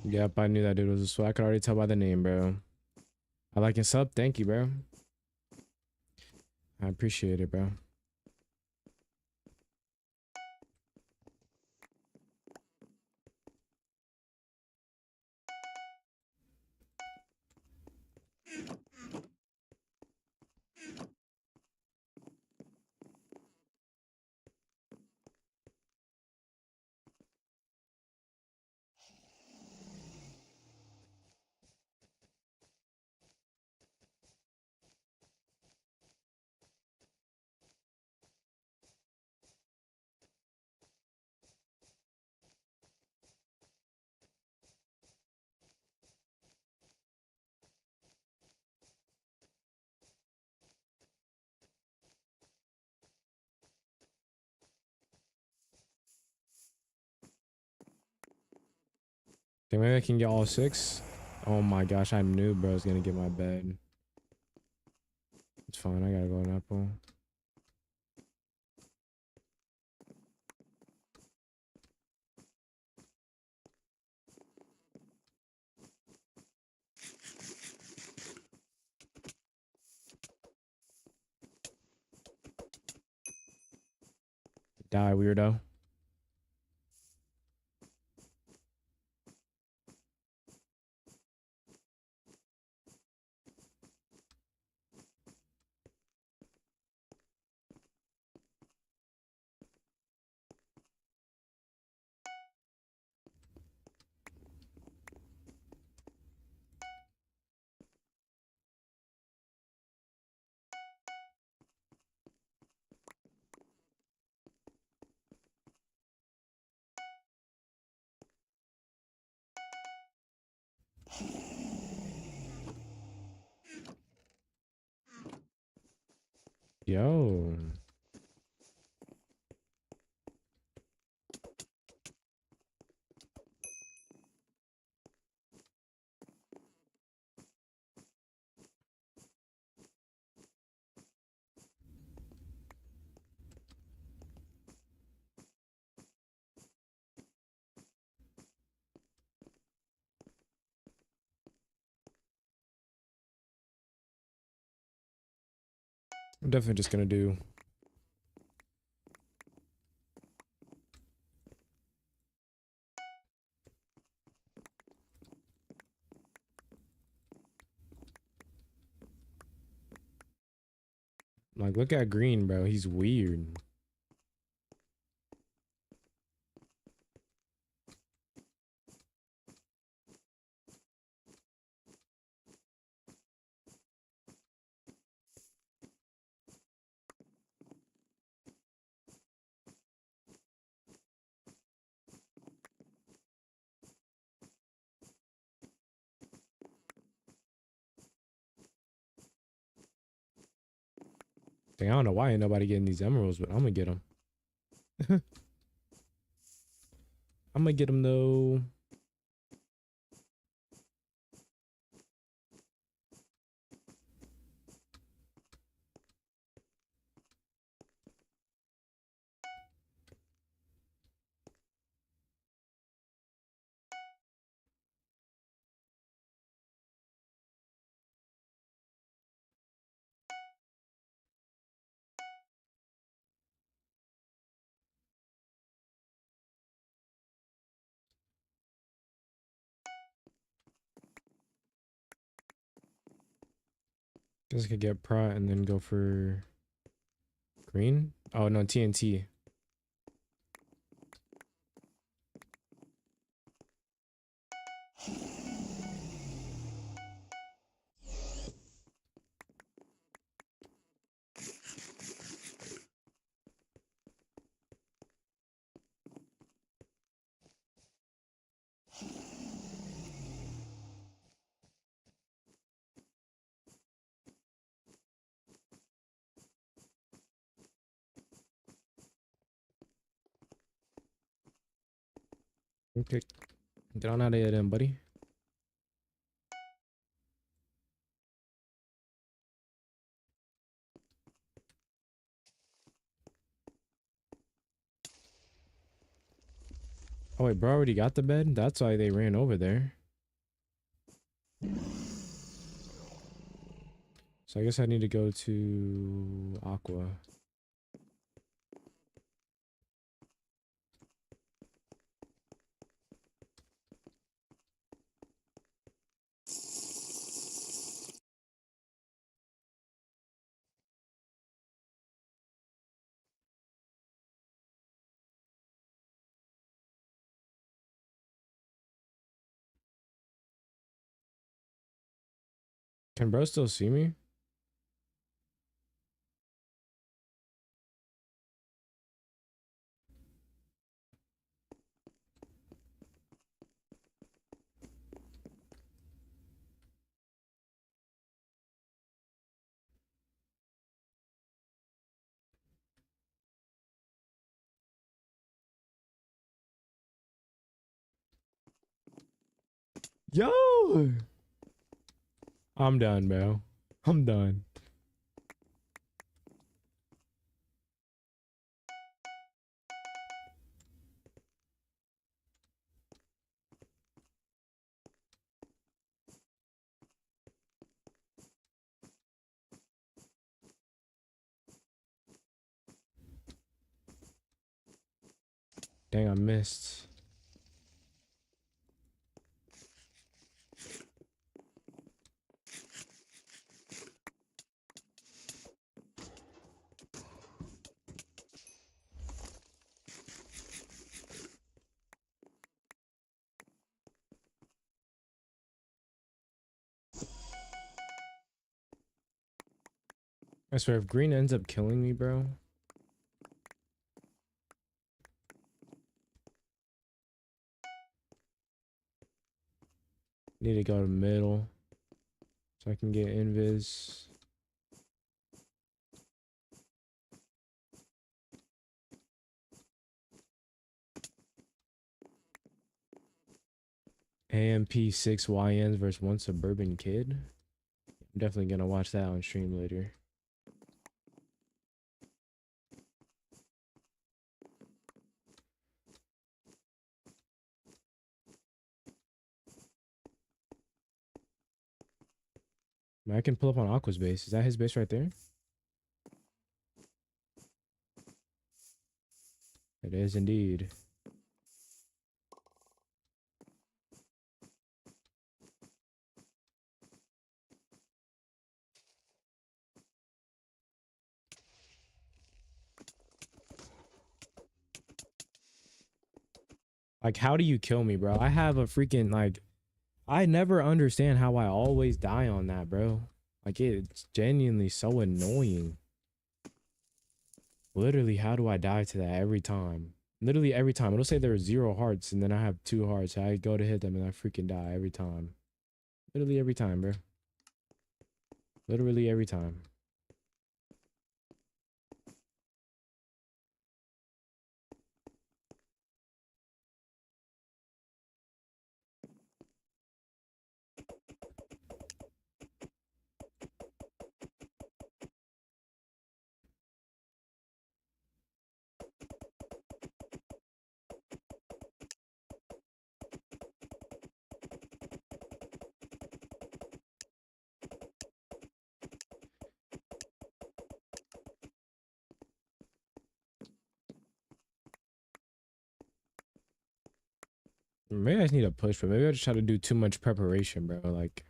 Yep, I knew that dude was a sweat. I could already tell by the name, bro. I like your sub. Thank you, bro. I appreciate it, bro. Think maybe I can get all 6? Oh my gosh, I knew bro was gonna get my bed. It's fine, I gotta go on Apple. Die, weirdo. Yo. I'm definitely just gonna do like, look at Green, bro. He's weird. Dang, I don't know why ain't nobody getting these emeralds, but I'm gonna get them. I'm gonna get them though. Guess I could get Prot and then go for Green. Oh no, TNT. Okay, get on out of here then, buddy. Oh wait, bro already got the bed? That's why they ran over there. So I guess I need to go to Aqua. Can bro still see me? Yo! I'm done, bro. I'm done. Dang, I missed. I swear, if green ends up killing me, bro. Need to go to middle so I can get invis. AMP 6 YNs versus one suburban kid. I'm definitely gonna watch that on stream later. I can pull up on Aqua's base. Is that his base right there? It is indeed. Like, how do you kill me, bro? I have a freaking, like, I never understand how I always die on that, bro. Like, it's genuinely so annoying. Literally, how do I die to that every time? Literally every time. It'll say there are 0 hearts, and then I have 2 hearts. I go to hit them, and I freaking die every time. Literally every time, bro. Literally every time. Maybe I just need a push, but maybe I just try to do too much preparation, bro. Like,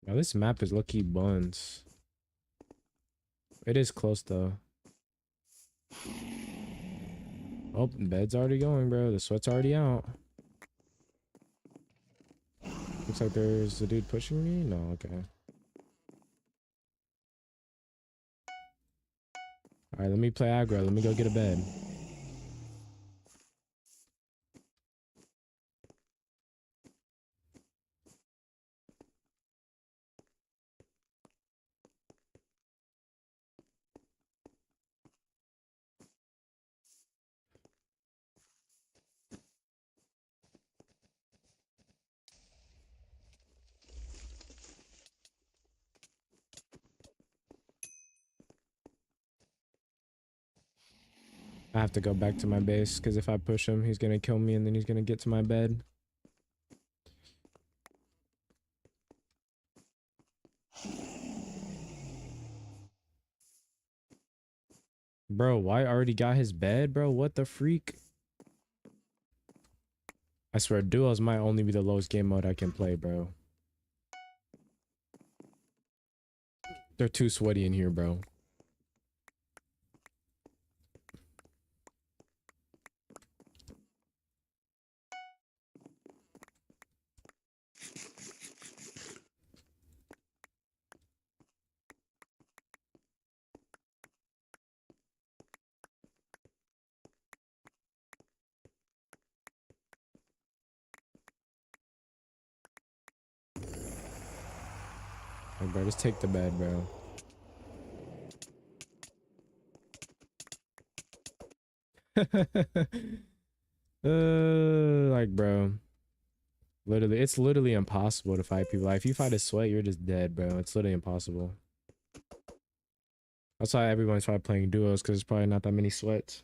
now this map is lucky buns. It is close though. Oh, bed's already going, bro. The sweat's already out. Looks like there's a dude pushing me. No, okay. All right, let me play aggro. Let me go get a bed. I have to go back to my base because if I push him, he's gonna kill me and then he's gonna get to my bed. Bro, why already got his bed, bro? What the freak? I swear, duos might only be the lowest game mode I can play, bro. They're too sweaty in here, bro. Hey, bro, just take the bed, bro. Like, bro, literally, it's literally impossible to fight people. Like, if you fight a sweat, you're just dead, bro. It's literally impossible. That's why everyone tried playing duos, because there's probably not that many sweats.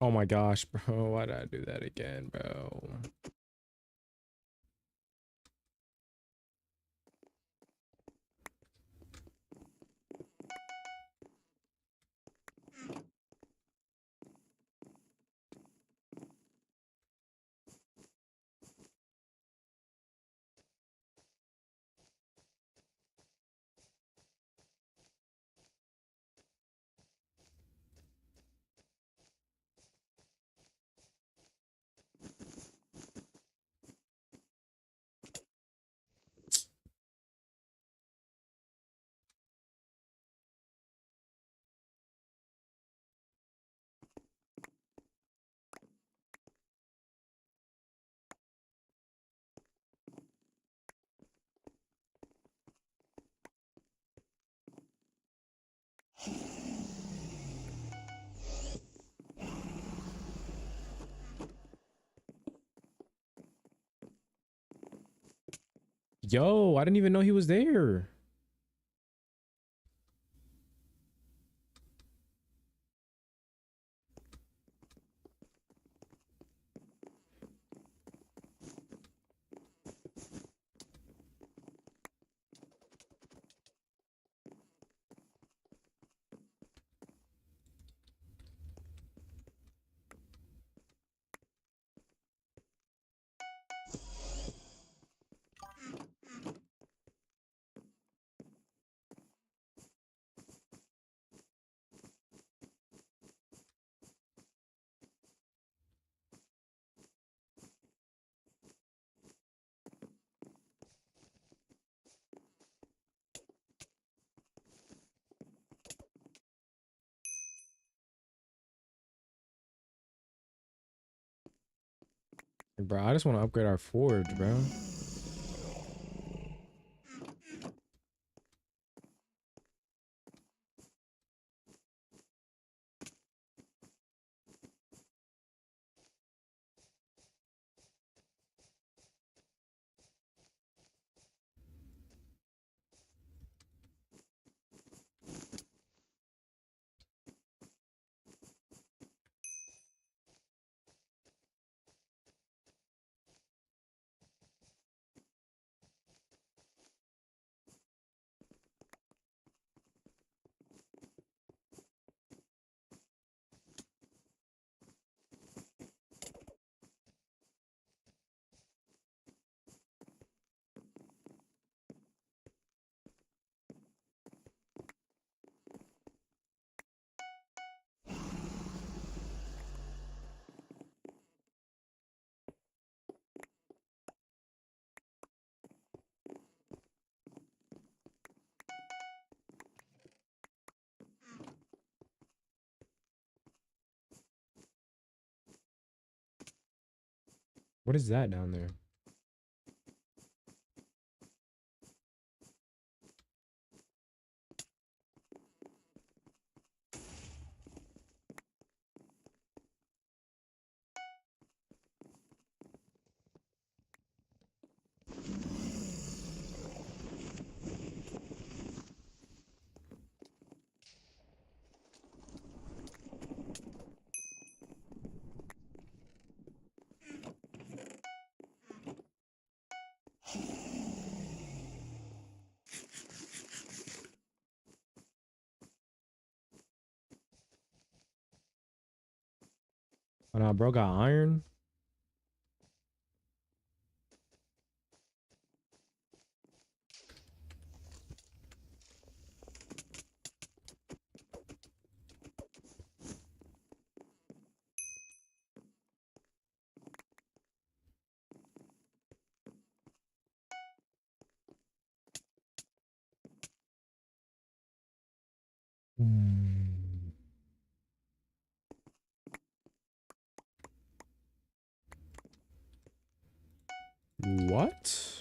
Oh my gosh, bro. Why did I do that again, bro? Yo, I didn't even know he was there. Bro, I just want to upgrade our forge, bro. What is that down there? Oh no, bro got iron. Hmm. What?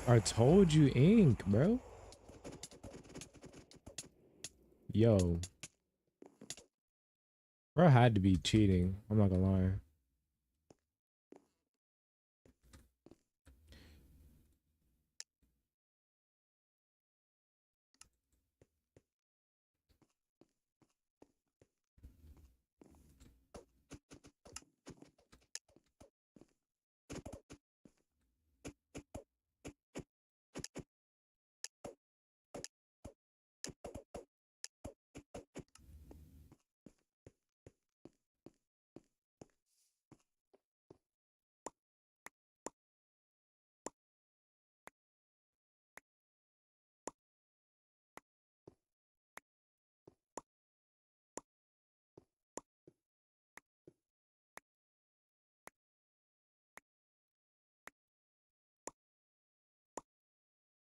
I told you ink, bro. Yo. Bro had to be cheating. I'm not gonna lie.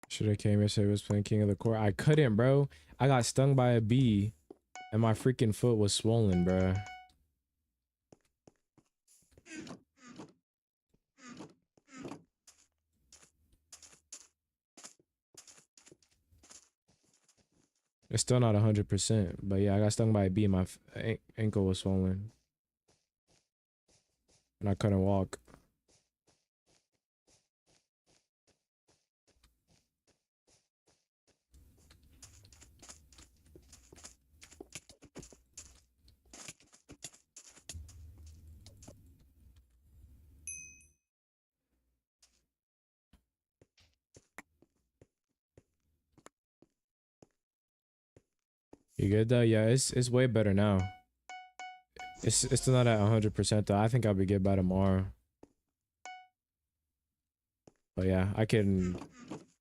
Should have came yesterday. Was playing King of the Court. I couldn't, bro. I got stung by a bee, and my freaking foot was swollen, bro. It's still not 100%, but yeah, I got stung by a bee. My ankle was swollen, and I couldn't walk. You good though? Yeah, it's way better now. It's still not at 100% though. I think I'll be good by tomorrow. But yeah, I can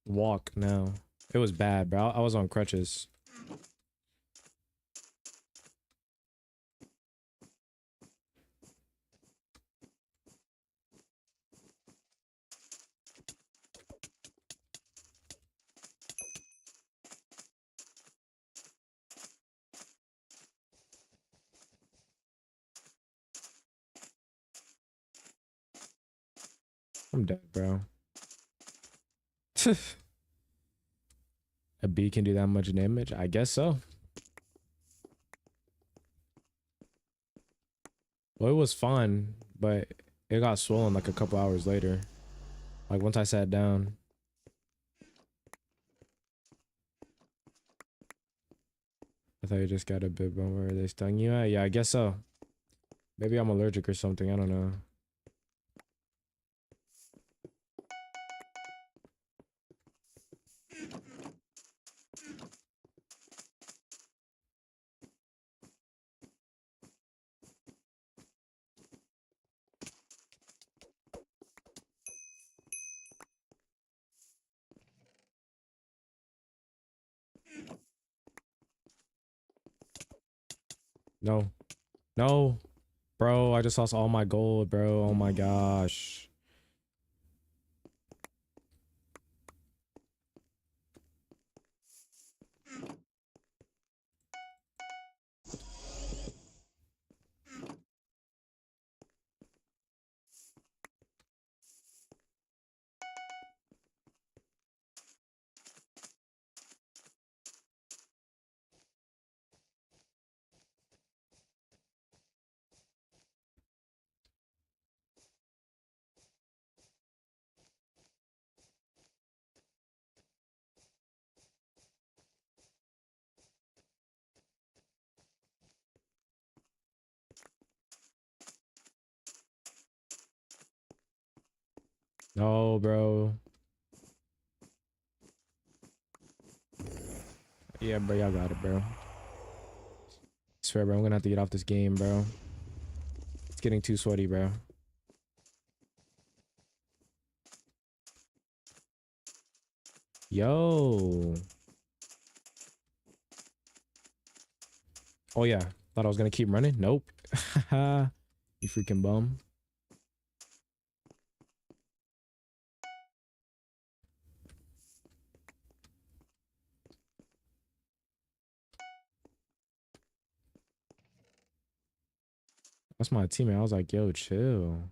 walk now. It was bad, bro. I was on crutches. I'm dead, bro. A bee can do that much damage? I guess so. Well, it was fun, but it got swollen like a couple hours later. Like once I sat down. I thought you just got a bit bummed where they stung you at. Yeah, I guess so. Maybe I'm allergic or something. I don't know. No. No. Bro, I just lost all my gold, bro. Oh my gosh. No, bro. Yeah, bro, y'all got it, bro. Swear, bro, I'm gonna have to get off this game, bro. It's getting too sweaty, bro. Yo. Oh yeah. Thought I was gonna keep running. Nope. You freaking bum. That's my teammate. I was like, yo, chill.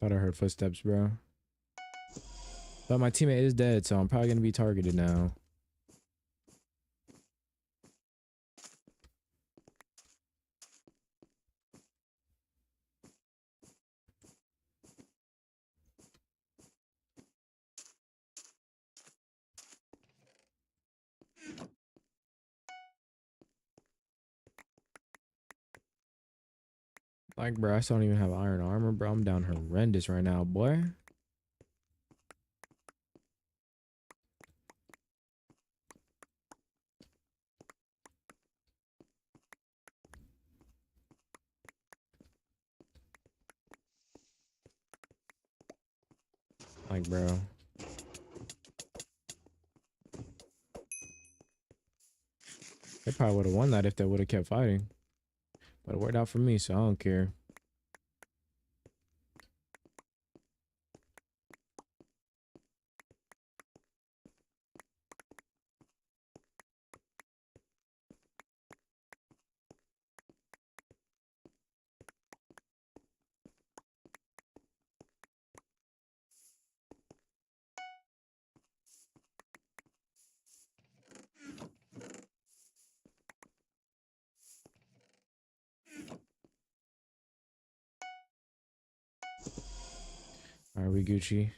Thought I heard footsteps, bro. But my teammate is dead, so I'm probably gonna be targeted now. Like, bro, I still don't even have iron armor, bro. I'm down horrendous right now, boy. Like, bro. They probably would have won that if they would have kept fighting. But it worked out for me, so I don't care. Alright, we Gucci.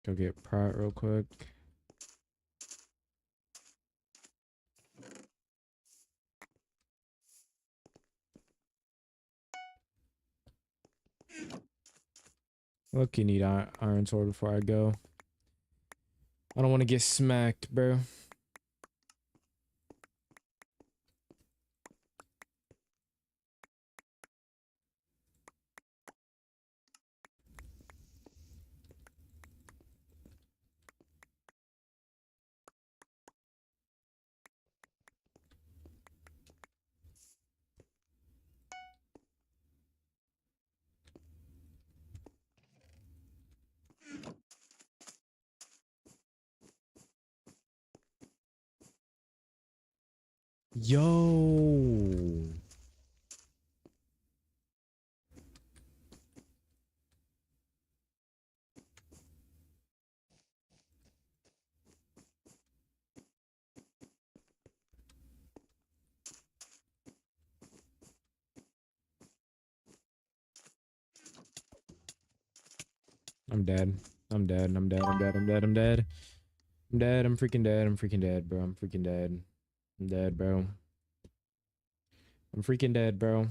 Go get Prot real quick. Look, you need iron sword before I go. I don't want to get smacked, bro. Yo. I'm dead. I'm dead. I'm dead. I'm dead. I'm dead. I'm dead. I'm dead. I'm freaking dead. I'm freaking dead, bro. I'm freaking dead. I'm dead, bro. I'm freaking dead, bro.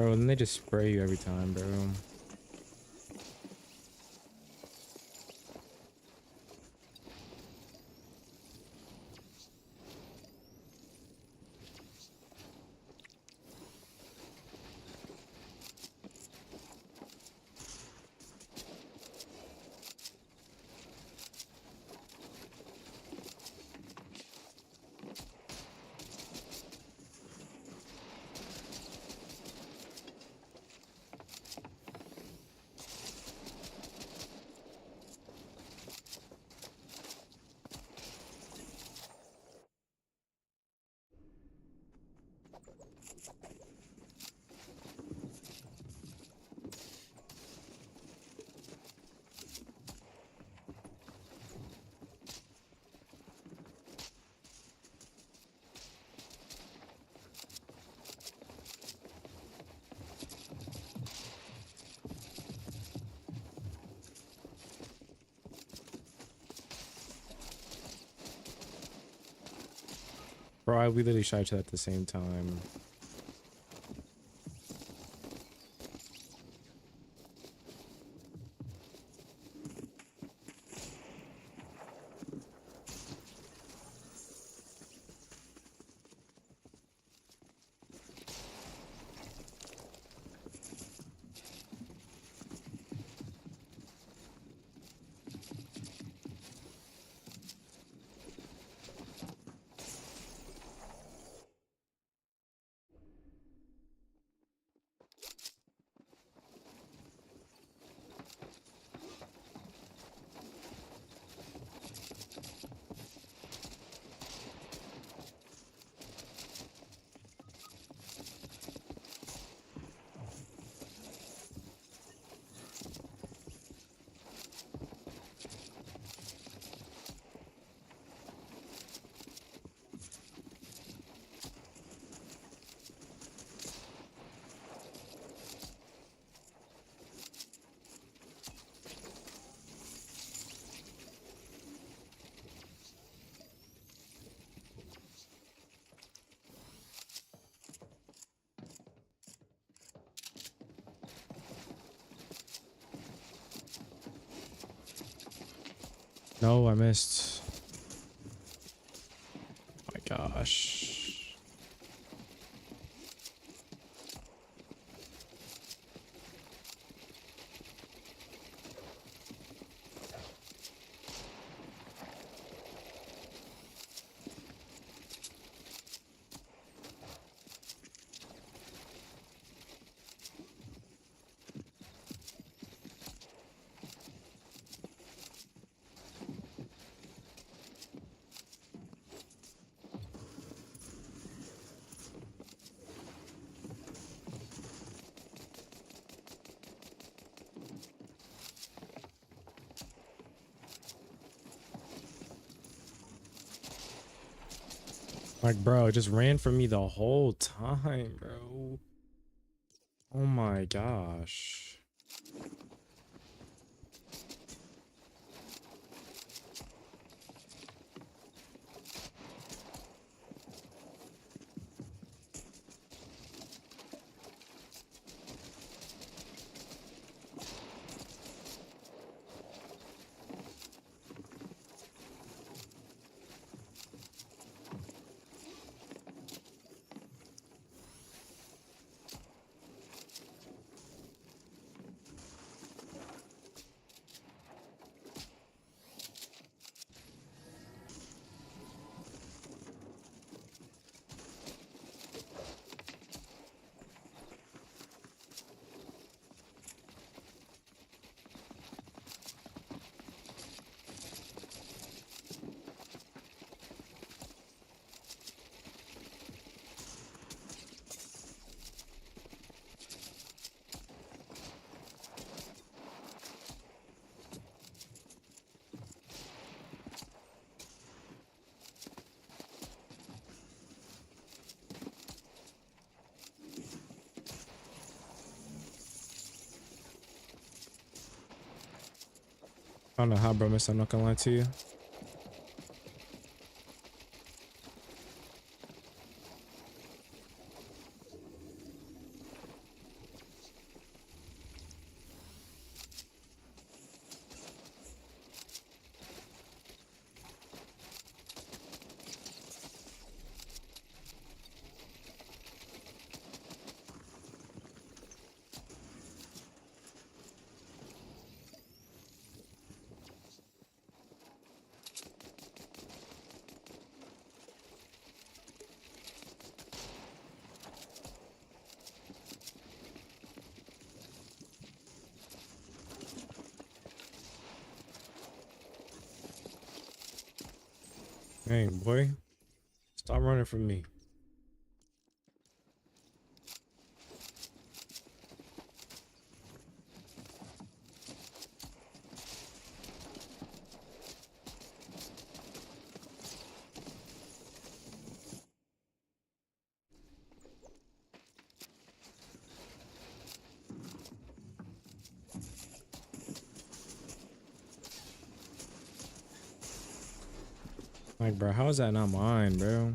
Bro, and they just spray you every time, bro. Bro, we literally shot each other at the same time. No, I missed. Oh my gosh. Like, bro, it just ran from me the whole time, bro. Oh my gosh. I don't know how, bro, miss. I'm not gonna lie to you. Hey, boy. Stop running from me. Like, bro, how is that not mine, bro?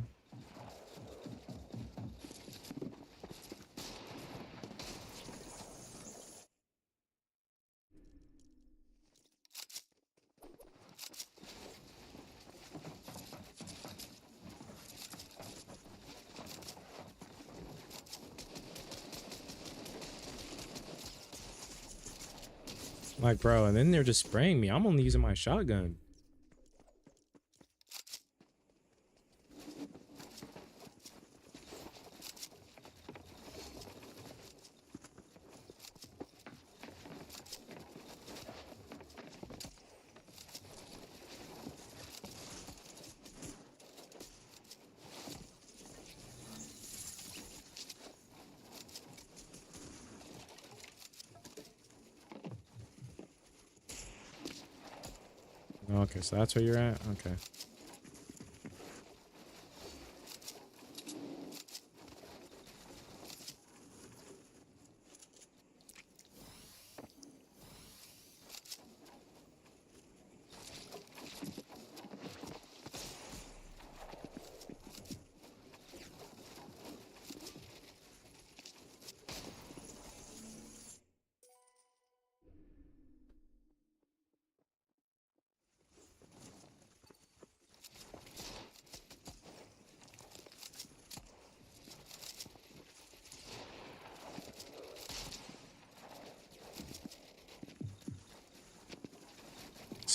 Like, bro, and then they're just spraying me. I'm only using my shotgun. Okay, so that's where you're at? Okay.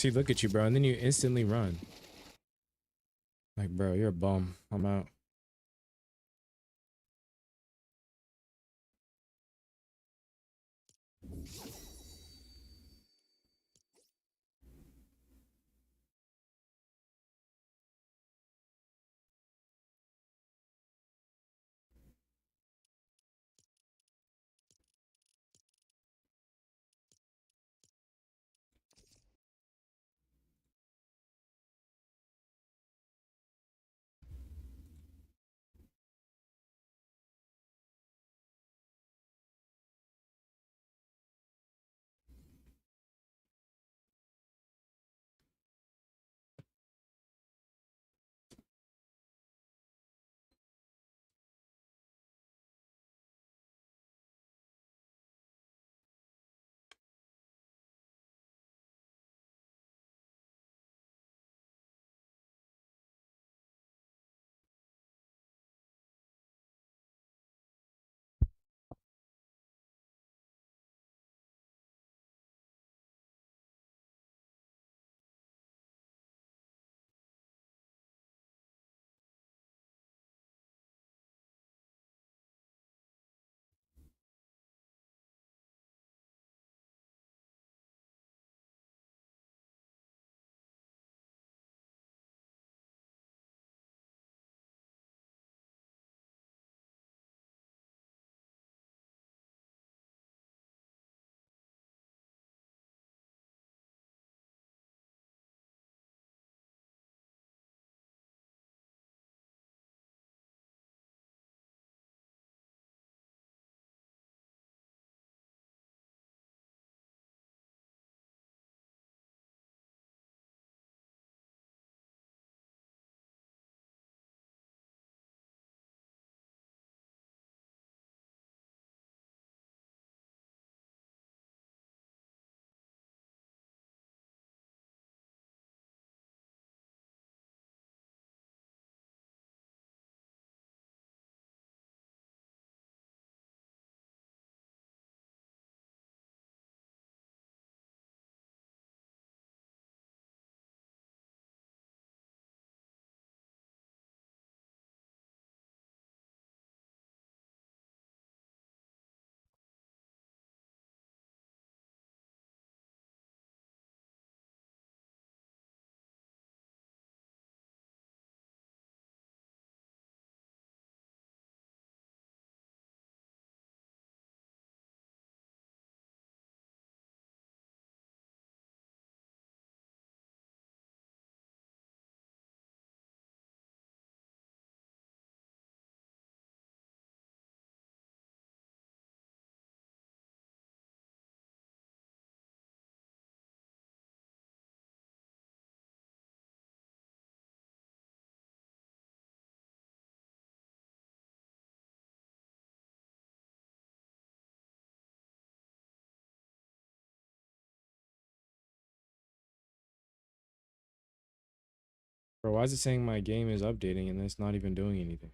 See, look at you, bro, and then you instantly run. Like, bro, you're a bum. I'm out. Bro, why is it saying my game is updating and it's not even doing anything?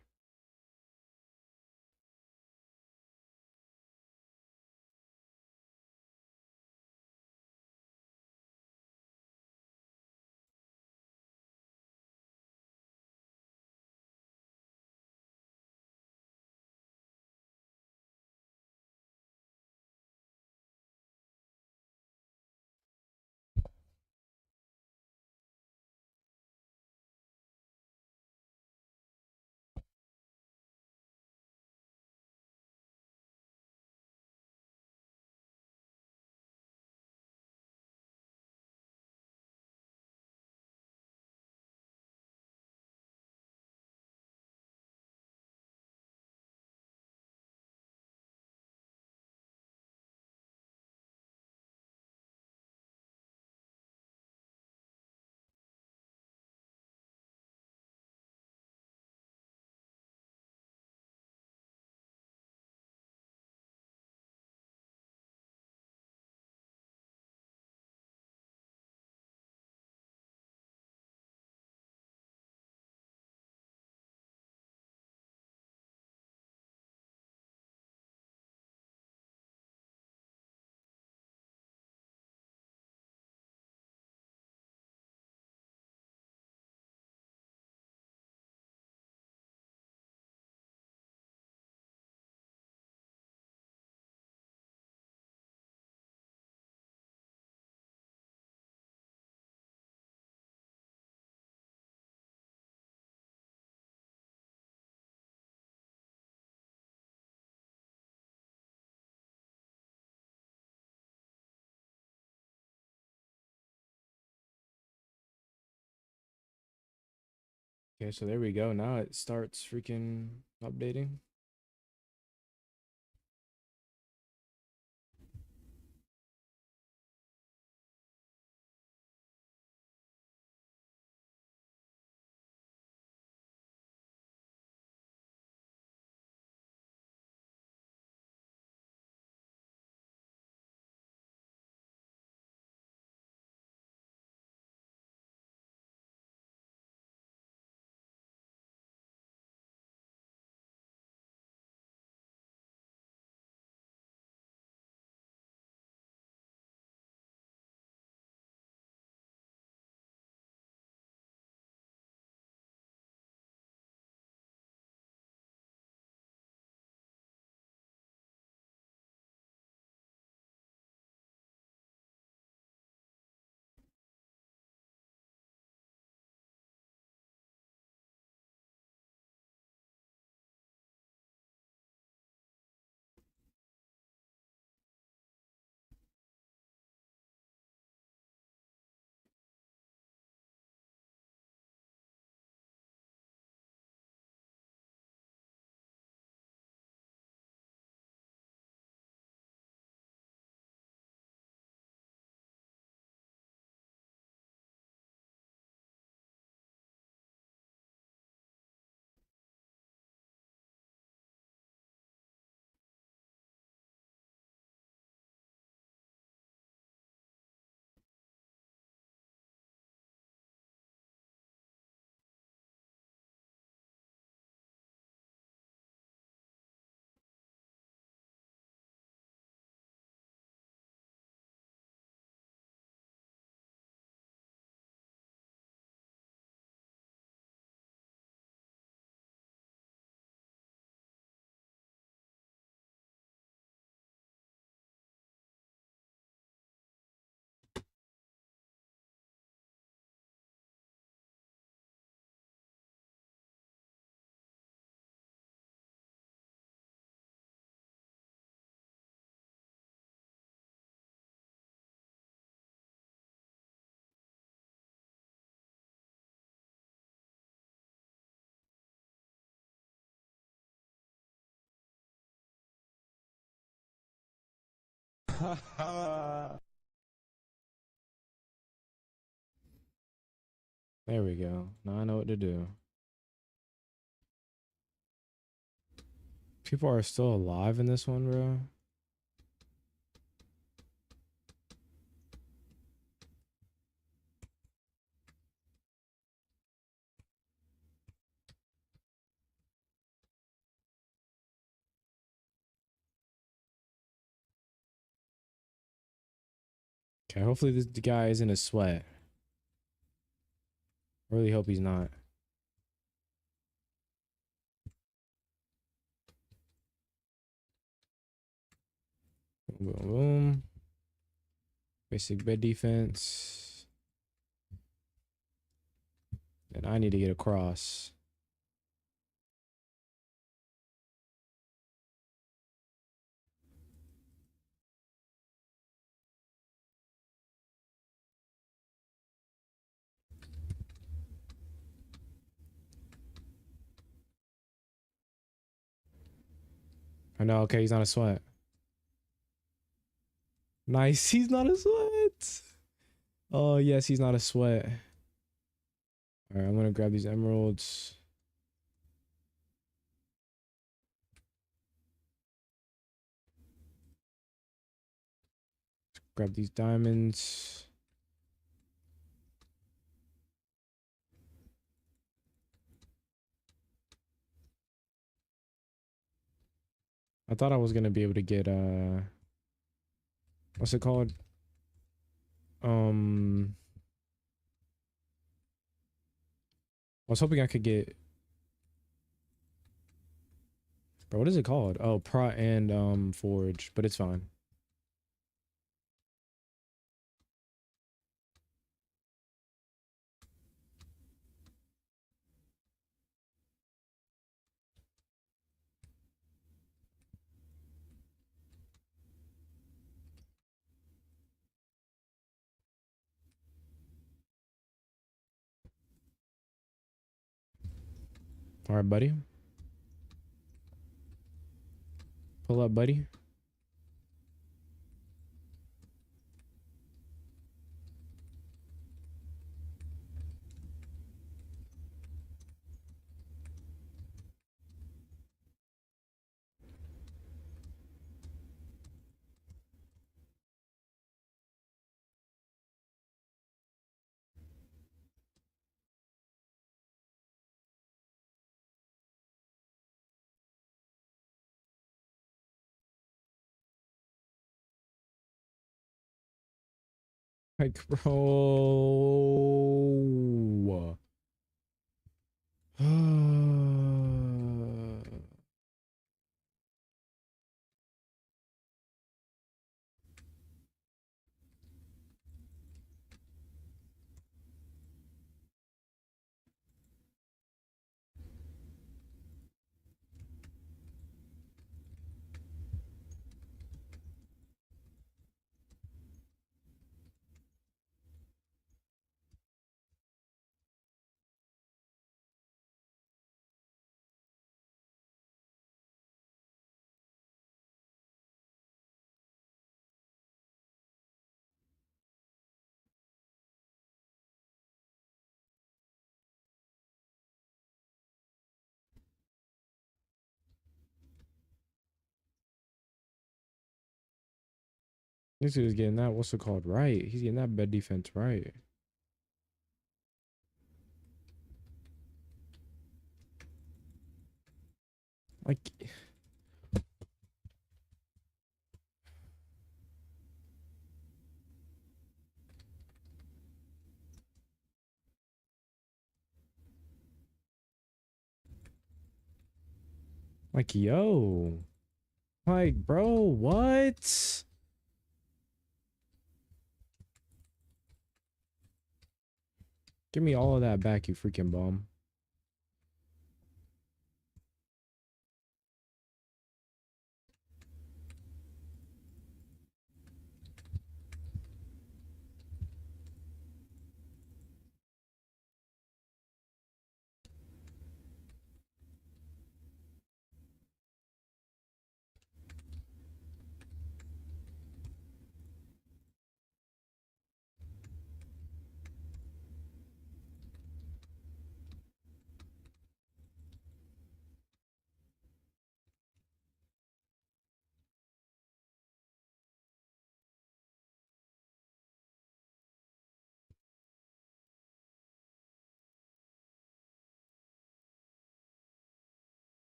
Okay, so there we go. Now it starts freaking updating. There we go. Now I know what to do. People are still alive in this one, bro. Okay, hopefully this guy is in a sweat. I really hope he's not. Boom, boom, boom. Basic bed defense. And I need to get across. I know, okay, he's not a sweat. Nice, he's not a sweat. Oh, yes, he's not a sweat. All right, I'm gonna grab these emeralds. Grab these diamonds. I thought I was gonna be able to get what's it called? I was hoping I could get, bro, what is it called? Oh, Prot and Forge, but it's fine. All right, buddy. Pull up, buddy. Like, bro. This dude's getting that, what's it called, right? He's getting that bed defense right. Like, yo. Like, bro, what? Give me all of that back, you freaking bum.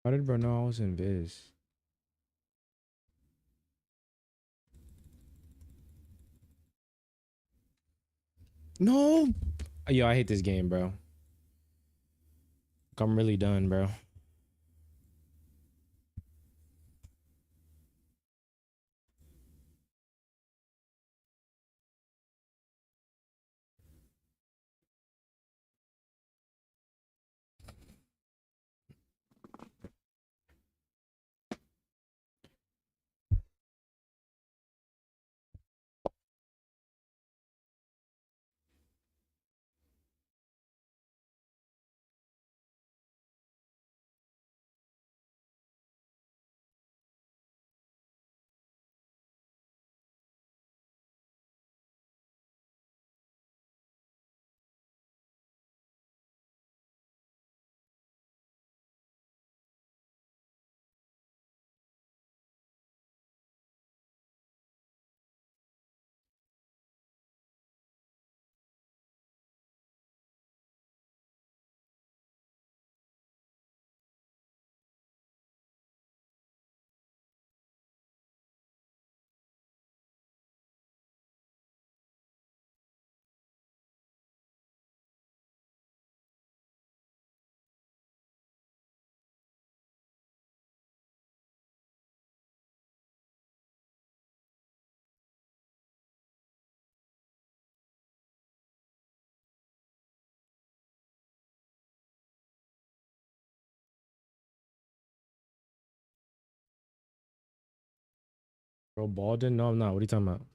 How did bro know I was in Viz? No. Yo, I hate this game, bro. I'm really done, bro. Bro, Baldwin? No, I'm not. What are you talking about?